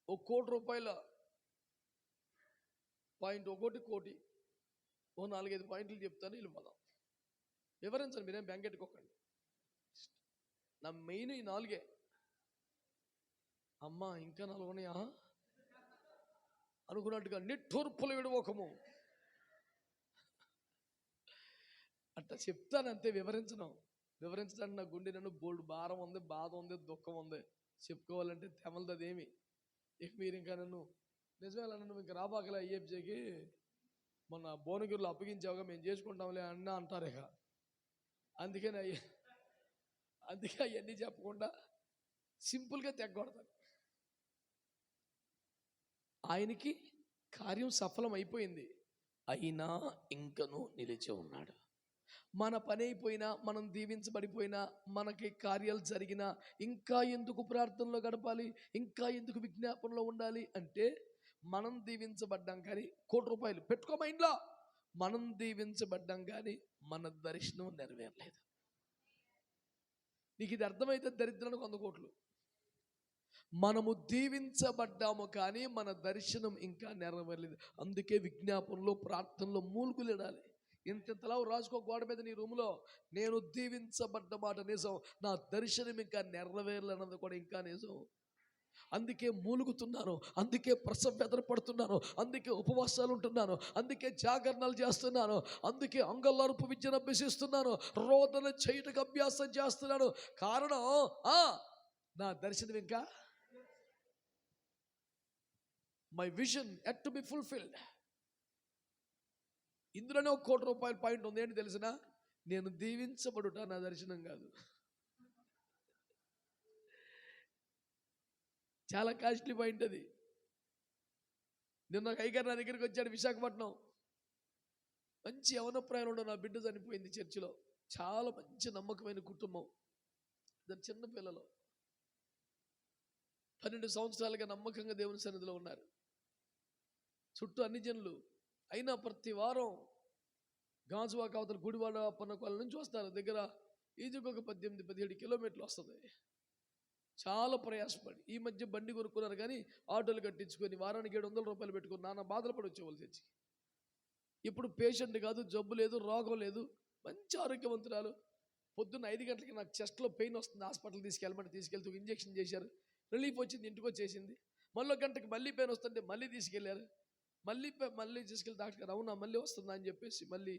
₹1,00,00,000 పాయింట్, 1 కోటి, 4-5 పాయింట్లు చెప్తాను, వెళ్ళిపోదాం. వివరించండి, మీరేం బెంగెట్టుకోకండి. నా మెయిన్ ఈ 4. అమ్మా ఇంకా 4 ఉన్నాయా అనుకున్నట్టుగా నిట్టూర్పుల విడవకము అట్లా చెప్తానంతే, వివరించడానికి నా గుండె నన్ను బోల్డ్ భారం ఉంది, బాధ ఉంది, దుఃఖం ఉంది. చెప్పుకోవాలంటే తెమలది అదేమి. ఇక మీరు ఇంకా నన్ను నిజమేలా నన్ను ఇంకా రాబాకలే అయ్యేకి మొన్న భువనగిరిలో అప్పగించావుగా, మేము చేసుకుంటాంలే అన్నా అంటారు. ఇక అందుకే అవన్నీ చెప్పకుండా సింపుల్గా తెగొడతాను. ఆయనకి కార్యం సఫలం అయిపోయింది, అయినా ఇంకనూ నిలిచి ఉన్నాడు. మన పని అయిపోయినా, మనం దీవించబడిపోయినా, మనకి కార్యాలు జరిగినా ఇంకా ఎందుకు ప్రార్థనలో గడపాలి, ఇంకా ఎందుకు విజ్ఞాపనలో ఉండాలి అంటే, మనం దీవించబడ్డాం కానీ ₹1,00,00,000 పెట్టుకో మైండ్లో. మనం దీవించబడ్డాం కానీ మన దర్శనం నెరవేరలేదు. నీకు ఇది అర్థమైతే దరిద్రానికి 100 కోట్లు. మనము దీవించబడ్డాము కానీ మన దర్శనం ఇంకా నెరవేరలేదు. అందుకే విజ్ఞాపనలో, ప్రార్థనలో మూలుగులేడాలి. ఇంతలా రాసుకో గోడ మీద నీ రూములో, నేను దీవించబడ్డ మాట నిజం, నా దర్శనం ఇంకా నెరవేరలేనది కూడా ఇంకా నిజం. అందుకే మూలుగుతున్నాను, అందుకే ప్రసవేదన పడుతున్నాను, అందుకే ఉపవాసాలు ఉంటున్నాను, అందుకే జాగరణాలు చేస్తున్నాను, అందుకే అంగళ్ళార్పు విద్యను అభ్యసిస్తున్నాను, రోదన చేయటకు అభ్యాసం చేస్తున్నాను. కారణం నా దర్శనం ఇంకా, my vision at to be fulfilled. ఇందులోనే ₹1,00,00,000 పాయింట్ ఉంది. ఏంటి తెలిసిన? నేను దీవించబడుట నా దర్శనం కాదు. చాలా కాస్ట్లీ పాయింట్ అది. నిన్న ఒక అయ్యగారు నా దగ్గరికి వచ్చాడు, విశాఖపట్నం. మంచి యవనప్రాయంలో నా బిడ్డ చనిపోయింది చర్చిలో. చాలా మంచి నమ్మకమైన కుటుంబం. దాని చిన్న పిల్లలు 12 సంవత్సరాలుగా నమ్మకంగా దేవుని సన్నిధిలో ఉన్నారు. చుట్టూ అన్ని జనులు. అయినా ప్రతి వారం గాజువాక అవతల గుడివాడ పన్నకొల నుంచి వస్తారు. దగ్గర ఈజీకి ఒక 18-17 కిలోమీటర్లు వస్తుంది. చాలా ప్రయాసపడి ఈ మధ్య బండి కొనుక్కున్నారు కానీ ఆటోలు కట్టించుకొని వారానికి 700 రూపాయలు పెట్టుకుని నాన్న బాధలు పడి వచ్చేవాళ్ళు తెచ్చి. ఇప్పుడు పేషెంట్ కాదు, జబ్బు లేదు, రోగం లేదు, మంచి ఆరోగ్యవంతురాలు. పొద్దున్న 5 గంటలకి నాకు చెస్ట్లో పెయిన్ వస్తుంది, హాస్పిటల్ తీసుకెళ్ళమంటే తీసుకెళ్తూ ఇంజెక్షన్ చేశారు, రిలీఫ్ వచ్చింది, ఇంటికి వచ్చేసింది. మళ్ళీ గంటకి మళ్ళీ పెయిన్ వస్తుంటే మళ్ళీ తీసుకెళ్లారు, మళ్ళీ తీసుకెళ్ళి డాక్టర్ గారు అవునా మళ్ళీ వస్తుందా అని చెప్పేసి మళ్ళీ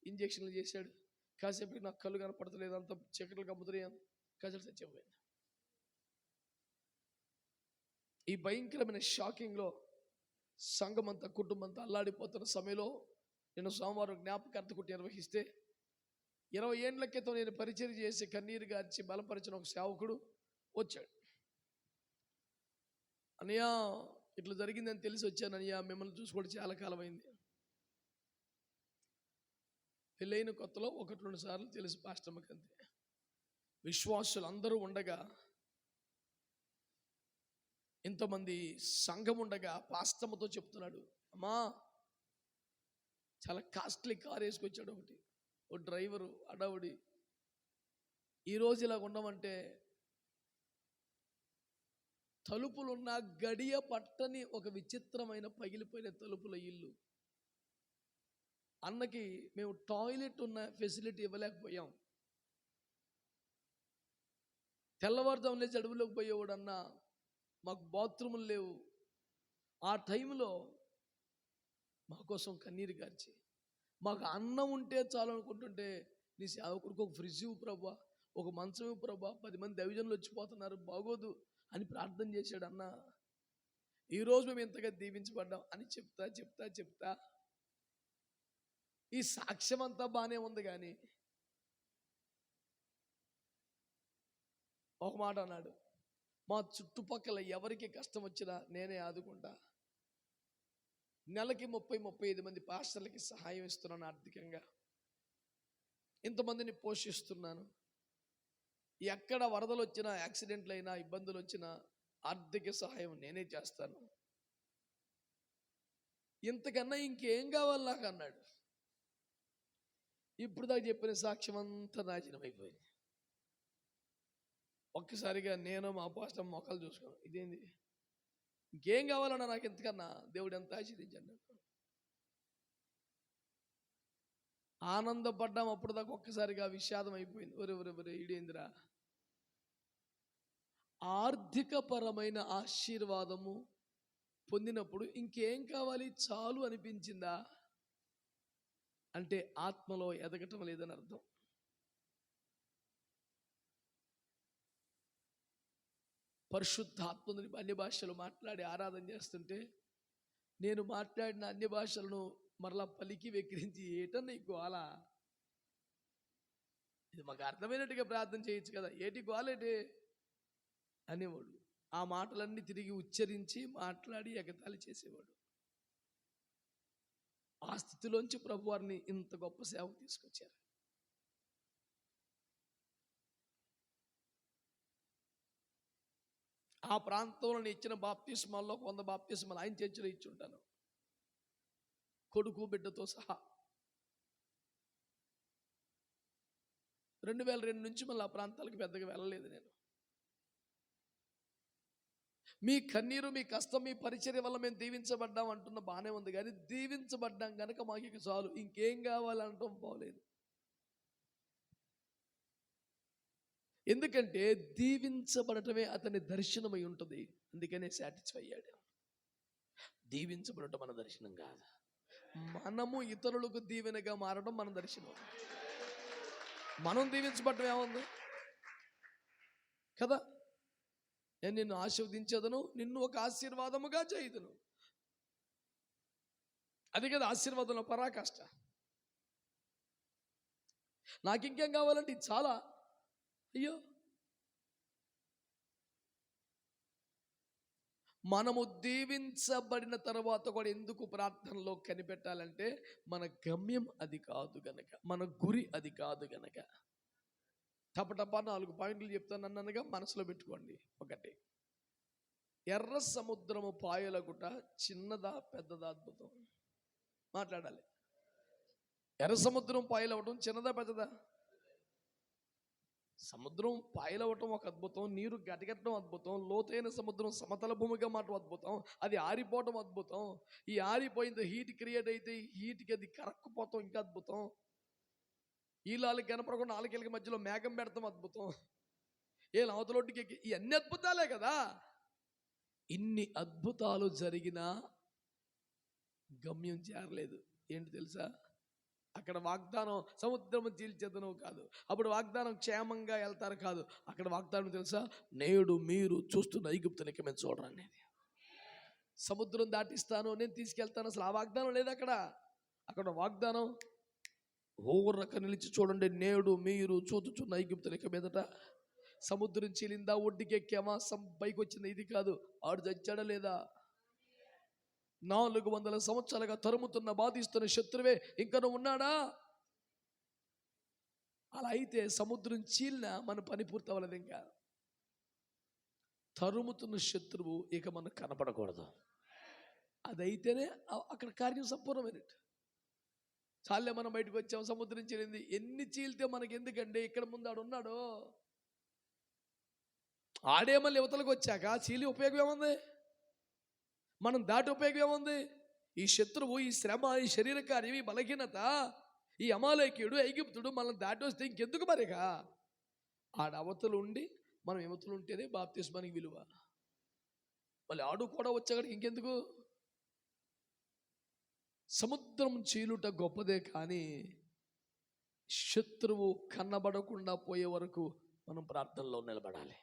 ఇంజెక్షన్లు చేశాడు. కాసేపు నాకు కళ్ళు కనపడతలేదు, అంత చీకట్లు కమ్ముతున్నాయి, కజలు చచ్చిపోయింది. ఈ భయంకరమైన షాకింగ్లో సంఘమంతా కుటుంబంతా అల్లాడిపోతున్న సమయంలో నేను సోమవారం జ్ఞాపకార్థ కుట్టి నిర్వహిస్తే 20 ఏళ్ల క్రితం నేను పరిచయం చేసి కన్నీరు గార్చి బలపరిచిన ఒక సేవకుడు వచ్చాడు. అన్నయ్య ఇట్లా జరిగిందని తెలిసి వచ్చాను అన్నయ్య, మిమ్మల్ని చూసుకోవడం చాలా కాలం అయింది. పెళ్ళైన కొత్తలో 1-2 సార్లు తెలుసు పాస్టమ్మకి అంతే. విశ్వాసులు అందరూ ఉండగా, ఇంతమంది సంఘం ఉండగా పాస్తమ్మతో చెప్తున్నాడు, అమ్మా చాలా కాస్ట్లీ కార్ వేసుకొచ్చాడు ఒకటి, ఓ డ్రైవరు అడవుడి. ఈరోజు ఇలా ఉండమంటే తలుపులున్న గడియ పట్టని ఒక విచిత్రమైన పగిలిపోయిన తలుపుల ఇల్లు. అన్నకి మేము టాయిలెట్ ఉన్న ఫెసిలిటీ ఇవ్వలేకపోయాం. తెల్లవారుజాము లేచి అడవిలోకి పోయేవాడు అన్న, మాకు బాత్రూములు లేవు. ఆ టైంలో మా కోసం కన్నీరు గార్చి, మాకు అన్నం ఉంటే చాలు అనుకుంటుంటే, నీ సేవకుడికి ఒక ఫ్రిడ్జ్ ఇవ్వు ప్రభా, ఒక మంచం ఇవ్వు ప్రభా, 10 మంది దైవజనులు వచ్చిపోతున్నారు బాగోదు అని ప్రార్థన చేశాడు అన్న. ఈరోజు మేము ఇంతగా దీవించబడ్డాం అని చెప్తా ఈ సాక్ష్యం అంతా బాగానే ఉంది. కానీ ఒక మాట అన్నాడు, మా చుట్టుపక్కల ఎవరికి కష్టం వచ్చినా నేనే ఆదుకుంటా. నెలకి 30-35 మంది పాస్టర్లకి సహాయం ఇస్తున్నాను ఆర్థికంగా, ఇంతమందిని పోషిస్తున్నాను. ఎక్కడ వరదలు వచ్చినా, యాక్సిడెంట్లు అయినా, ఇబ్బందులు వచ్చినా ఆర్థిక సహాయం నేనే చేస్తాను. ఇంతకన్నా ఇంకేం కావాలి నాకు అన్నాడు. ఇప్పుడు దాకా చెప్పిన సాక్ష్యం అంతా నాశనం అయిపోయింది. ఒక్కసారిగా నేను మా పాస్టర్ మొక్కలు చూసుకున్నాను, ఇదేంది, ఇంకేం కావాలన్నా నాకు ఎంతకన్నా దేవుడు ఎంత ఆశీర్వదించాడు. ఆనందపడ్డాం. అప్పుడు దాకా ఒక్కసారిగా విషాదం అయిపోయింది. ఒరే ఇడేందిరా. ఆర్థిక పరమైన ఆశీర్వాదము పొందినప్పుడు ఇంకేం కావాలి, చాలు అనిపించిందా అంటే ఆత్మలో ఎదగటం లేదని అర్థం. పరిశుద్ధాత్మని అన్య భాషలు మాట్లాడి ఆరాధన చేస్తుంటే, నేను మాట్లాడిన అన్య భాషలను మరలా పలికి వెక్కిరించి, ఏటన్నా ఈ గోల, ఇది మాకు అర్థమైనట్టుగా ప్రార్థన చేయొచ్చు కదా, ఏటి గోలేటి అనేవాడు. ఆ మాటలన్నీ తిరిగి ఉచ్చరించి మాట్లాడి ఎగతాళి చేసేవాడు. ఆ స్థితిలోంచి ప్రభు వారిని ఇంత గొప్ప సేవకు తీసుకొచ్చారు. ఆ ప్రాంతంలో ఇచ్చిన బాప్తిస్మాల్లో 100 బాప్తిస్మాలు ఆయన చర్చిలో ఇచ్చి ఉంటాను, కొడుకు బిడ్డతో సహా. 2002 నుంచి మళ్ళీ ఆ ప్రాంతాలకు పెద్దగా వెళ్ళలేదు నేను. మీ కన్నీరు, మీ కష్టం, మీ పరిచర్య వల్ల మేము దీవించబడ్డాం అంటున్న బాగానే ఉంది, కానీ దీవించబడ్డాం కనుక మాకు ఇక చాలు, ఇంకేం కావాలంటాం పోలేదు. ఎందుకంటే దీవించబడటమే అతని దర్శనమై ఉంటుంది, అందుకనే సాటిస్ఫై అయ్యాడు. దీవించబడటం మన దర్శనం కాదు, మనము ఇతరులకు దీవెనగా మారడం మన దర్శనం. మనం దీవించబడటం ఏముంది కదా, నేను నిన్ను ఆశీర్వదించేదను, నిన్ను ఒక ఆశీర్వాదముగా చేయుదును. అది కదా ఆశీర్వాదంలో పరాకాష్ట. నాకు ఇంకేం కావాలంటే ఇది చాలా, అయ్యో. మనము దీవించబడిన తర్వాత కూడా ఎందుకు ప్రార్థనలో కనిపెట్టాలంటే, మన గమ్యం అది కాదు గనక, మన గురి అది కాదు గనక. టపటపా 4 పాయింట్లు చెప్తాను అన్నగా మనసులో పెట్టుకోండి. 1, ఎర్ర సముద్రము పాయలగుట చిన్నదా పెద్దదా అద్భుతం. మాట్లాడాలి. ఎర్ర సముద్రం పాయలవటం చిన్నదా పెద్దదా? సముద్రం పాయలవటం ఒక అద్భుతం, నీరు గటగట్టడం అద్భుతం, లోతైన సముద్రం సమతల భూమిగా మారడం అద్భుతం, అది ఆరిపోవటం అద్భుతం, ఈ ఆరిపోయింది హీట్ క్రియేట్ అయితే ఈ హీట్కి అది కరక్కుపోతాం ఇంకా అద్భుతం, ఈలాలకి కనపడకుండా నాలుగేళ్ళకి మధ్యలో మేఘం పెడతాం అద్భుతం, ఏ అవతలొడ్డుకి ఇవన్నీ అద్భుతాలే కదా. ఇన్ని అద్భుతాలు జరిగినా గమ్యం చేరలేదు. ఏంటి తెలుసా? అక్కడ వాగ్దానం సముద్రము చీల్చేదను కాదు, అప్పుడు వాగ్దానం క్షేమంగా వెళ్తారు కాదు, అక్కడ వాగ్దానం తెలుసా? నేడు మీరు చూస్తున్న ఐగుప్తునికి మేము చూడరండి, సముద్రం దాటిస్తాను, నేను తీసుకెళ్తాను, అసలు ఆ వాగ్దానం లేదు అక్కడ. అక్కడ వాగ్దానం ఓరక నిలిచి చూడండి, నేడు మీరు చూచుచున్న ఐగుప్తునికి మీదట సముద్రం చీలిందా, ఒడ్డుకి ఎక్కామా, పైకి వచ్చింది, ఇది కాదు. ఆడు చచ్చాడా లేదా? 400 సంవత్సరాలుగా తరుముతున్న బాధిస్తున్న శత్రువే ఇంకా ఉన్నాడా? అలా అయితే సముద్రం చీలినా మన పని పూర్తి అవ్వలేదు. ఇంకా తరుముతున్న శత్రువు ఇక మనకు కనపడకూడదు. అదైతేనే అక్కడ కార్యం సంపూర్ణమైనట్టు. చాలే మనం బయటకు వచ్చాం, సముద్రం చీలింది, ఎన్ని చీలితే మనకి ఎందుకండి? ఇక్కడ ముందు ఆడు ఉన్నాడు, ఆడే మళ్ళీ యువతలకు వచ్చాక చీలి ఉపయోగం ఏముంది? మనం దాటి ఉపయోగం ఏముంది? ఈ శత్రువు, ఈ శ్రమ, ఈ శరీర కార్యం, ఈ బలహీనత, ఈ అమాలేకీయుడు, ఐగుప్తుడు మనం దాటి వస్తే ఇంకెందుకు మరిగా? ఆడ అవతలు ఉండి మనం యువతలు ఉంటేనే బాప్తిస్మానికి విలువ. మళ్ళీ ఆడు కూడా వచ్చాక ఇంకెందుకు? సముద్రం చీలుట గొప్పదే, కానీ శత్రువు కన్నబడకుండా పోయే వరకు మనం ప్రార్థనలో నిలబడాలి.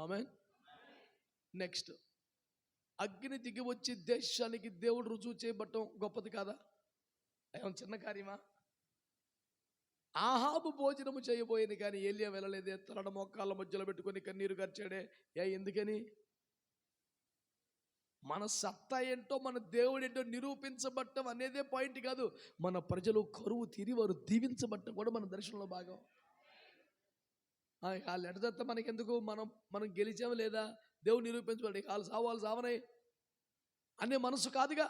ఆమేన్. నెక్స్ట్, అగ్ని దిగి వచ్చి దేశానికి దేవుడు రుజువు చేయబట్టం గొప్పది కాదా? ఏమన్నా చిన్న కార్యమా? ఆహాబు భోజనము చేయబోయేది కానీ ఏలియా వెళ్ళలేదే, తలడ మోకాళ్ళ మధ్యలో పెట్టుకొని కన్నీరు కార్చాడే. ఎందుకని? మన సత్తా ఏంటో, మన దేవుడు ఏంటో నిరూపించబట్టం అనేదే పాయింట్ కాదు. మన ప్రజలు కరువు తీరి వారు దీవించబట్టం కూడా మన దర్శనంలో భాగం. వాళ్ళు ఎడదత్త మనకెందుకు? మనం గెలిచాము లేదా, దేవుడు నిరూపించబడి వాళ్ళు సావనాయి అనే మనసు కాదుగా.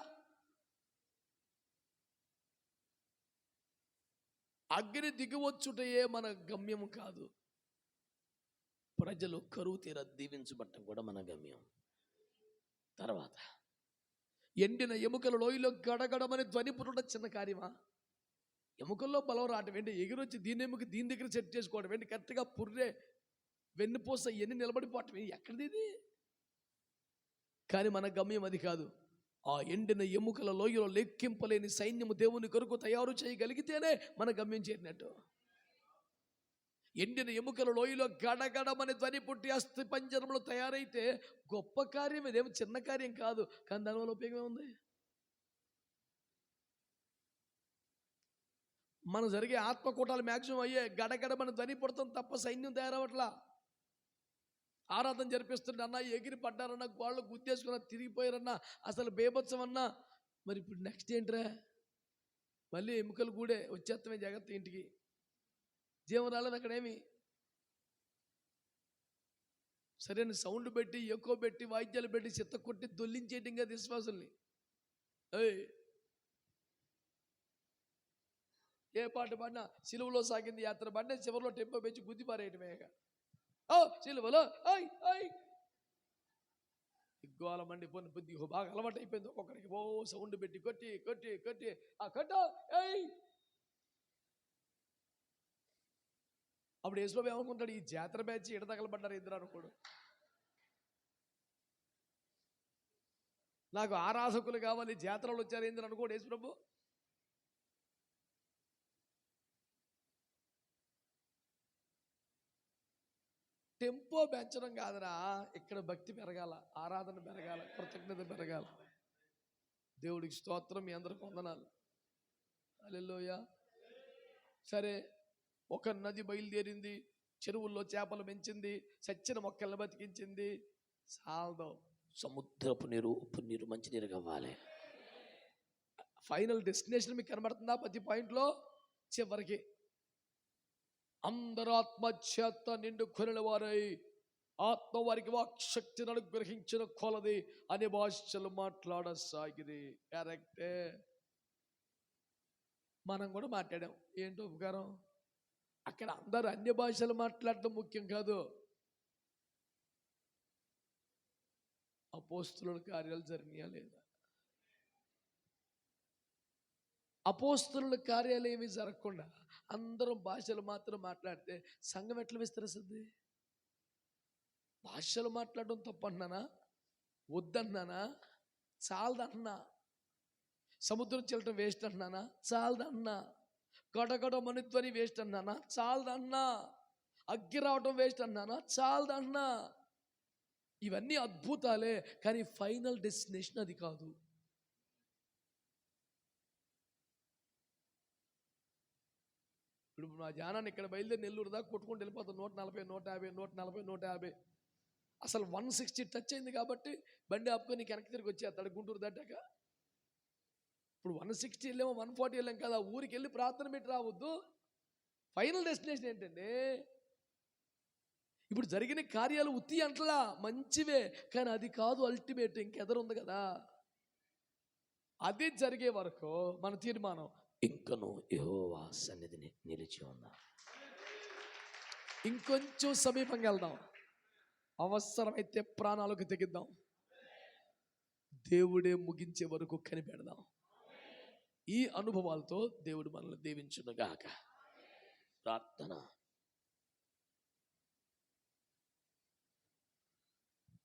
అగ్ని దిగివచ్చుటయే మన గమ్యము కాదు, ప్రజలు కరువు తీర దీవించబట్టం కూడా మన గమ్యం. తర్వాత ఎండిన ఎముకల లోయలో గడగడమని ధ్వని పుట్టడం చిన్న కార్యమా? ఎముకల్లో బలం రావటం ఏంటి? ఎగిరొచ్చి దీని ఎముక దీని దగ్గర సెట్ చేసుకోవడం ఏంటి? కరెక్ట్గా పుర్రే వెన్నుపూస ఎన్ని నిలబడిపోవటం ఎక్కడిది ఇది? కానీ మన గమ్యం అది కాదు. ఆ ఎండిన ఎముకల లోయలో లెక్కింపలేని సైన్యము దేవుని కొరకు తయారు చేయగలిగితేనే మన గమ్యం చేరినట్టు. ఎండిన ఎముకల లోయలో గడగడమని ధ్వని పుట్టి అస్థి పంజరంలో తయారైతే గొప్ప కార్యం, ఇదేమో చిన్న కార్యం కాదు. కానీ దానివల్ల ఉపయోగం ఉంది? మనం జరిగే ఆత్మకూటాలు మ్యాక్సిమం అయ్యే గడగడమని ధ్వని పుడతాం తప్ప సైన్యం తయారవట్లా. ఆరాధన జరిపిస్తుంటే అన్న ఎగిరి పడ్డారన్నా, గోళ్ళు గుద్దేసుకున్నా, తిరిగిపోయారన్నా, అసలు బేభత్సం అన్నా. మరి ఇప్పుడు నెక్స్ట్ ఏంట్రా? మళ్ళీ ఎముకలు కూడే వచ్చేస్తామే జాగ్రత్త, ఇంటికి జీవం రాలేదు అక్కడేమి. సరైన సౌండ్ పెట్టి, ఎక్కువ పెట్టి, వాయిద్యాలు పెట్టి, చిత్త కొట్టి దొల్లించేయటం కదా విశ్వాసుల్ని. ఏ పాట పాడినా సిలువలో సాగింది యాత్ర పాడినా చివరిలో టెంపో పెంచి గుద్ది పారేయటమేగా. సిలువలో గోల మండి పోని బుద్ధి బాగా అలవాటు అయిపోయింది ఒక్కొక్కరికి. సౌండ్ పెట్టి కొట్టి కొట్టి కొట్టి కట్టో. అప్పుడు యేసుబాబు ఏమనుకుంటాడు? ఈ జాతర బ్యాచ్ ఎడ తగలబడ్డారు ఇద్దరు అనుకోడు. నాకు ఆరాధకులు కావాలి, జాతరలు వచ్చారు ఏందని అనుకోడు యేసుప్రభు. టెంపో పెంచడం కాదురా, ఇక్కడ భక్తి పెరగాల, ఆరాధన పెరగాల, కృతజ్ఞత పెరగాల. దేవుడికి స్తోత్రం, మీ అందరికి వందనాలు. హల్లెలూయా. సరే, ఒక నది బయలుదేరింది, చెరువుల్లో చేపలు పెంచింది, చచ్చిన మొక్కలను బతికించింది. సాల్దో, సముద్రపు నీరు, ఉప్పు నీరు, మంచినీరు కావాలి. ఫైనల్ డెస్టినేషన్ మీకు కనబడుతుందా? ప్రతి పాయింట్లో చివరికి అందరూ ఆత్మచేత నిండుకొనిన వారై ఆత్మ వారికి వాక్శక్తిని అనుగ్రహించిన కొలది అనే భాషలు మాట్లాడసాగిరి. కరెక్టే, మనం కూడా మాట్లాడాం. ఏంటో ఉపకారం? అక్కడ అందరు అన్య భాషలు మాట్లాడటం ముఖ్యం కాదు. అపోస్తుల కార్యాలు జరిగినాయా లేదా? అపోస్తుల కార్యాలు ఏమీ జరగకుండా అందరం భాషలు మాత్రం మాట్లాడితే సంఘం ఎట్లా విస్తరిస్తుంది? భాషలు మాట్లాడడం తప్పంటున్నానా? వద్దంటున్నానా? చాలదంటున్నా. సముద్రం చెల్లటం వేస్ట్ అంటున్నానా? చాలదన్నా. గడగడ మనుధ్వని వేస్ట్ అన్నానా? చాలదన్నా. అగ్గి రావటం వేస్ట్ అన్నానా? చాలదన్నా. ఇవన్నీ అద్భుతాలే, కానీ ఫైనల్ డెస్టినేషన్ అది కాదు. ఇప్పుడు మా జానాన్ని ఇక్కడ బయలుదేరి నెల్లూరు దాకా కొట్టుకుంటూ వెళ్ళిపోతాం. 140, 150, 140, 150. అసలు 160 టచ్ అయింది కాబట్టి బండి ఆపుకొని నీకు వెనక్కి తిరిగి వచ్చేస్తాడు గుంటూరు దాటాక. ఇప్పుడు 160 వెళ్ళామో 140 వెళ్ళాం కదా, ఊరికి వెళ్ళి ప్రార్థన పెట్టి రావద్దు. ఫైనల్ డెస్టినేషన్ ఏంటండి? ఇప్పుడు జరిగిన కార్యాలు ఉత్తి అంటలా మంచివే, కానీ అది కాదు అల్టిమేట్. ఇంకెదరుంది కదా, అది జరిగే వరకు మన తీర్మానం ఇంకను యెహోవా సన్నిధిని నిలిచి ఉందాం. ఇంకొంచెం సమీపంగా వెళ్దాం, అవసరమైతే ప్రాణాలకు తెగిద్దాం, దేవుడే ముగించే వరకు కనిపెడదాం. ఈ అనుభవాలతో దేవుడు మనల్ని దీవించును గాక. ప్రార్థన.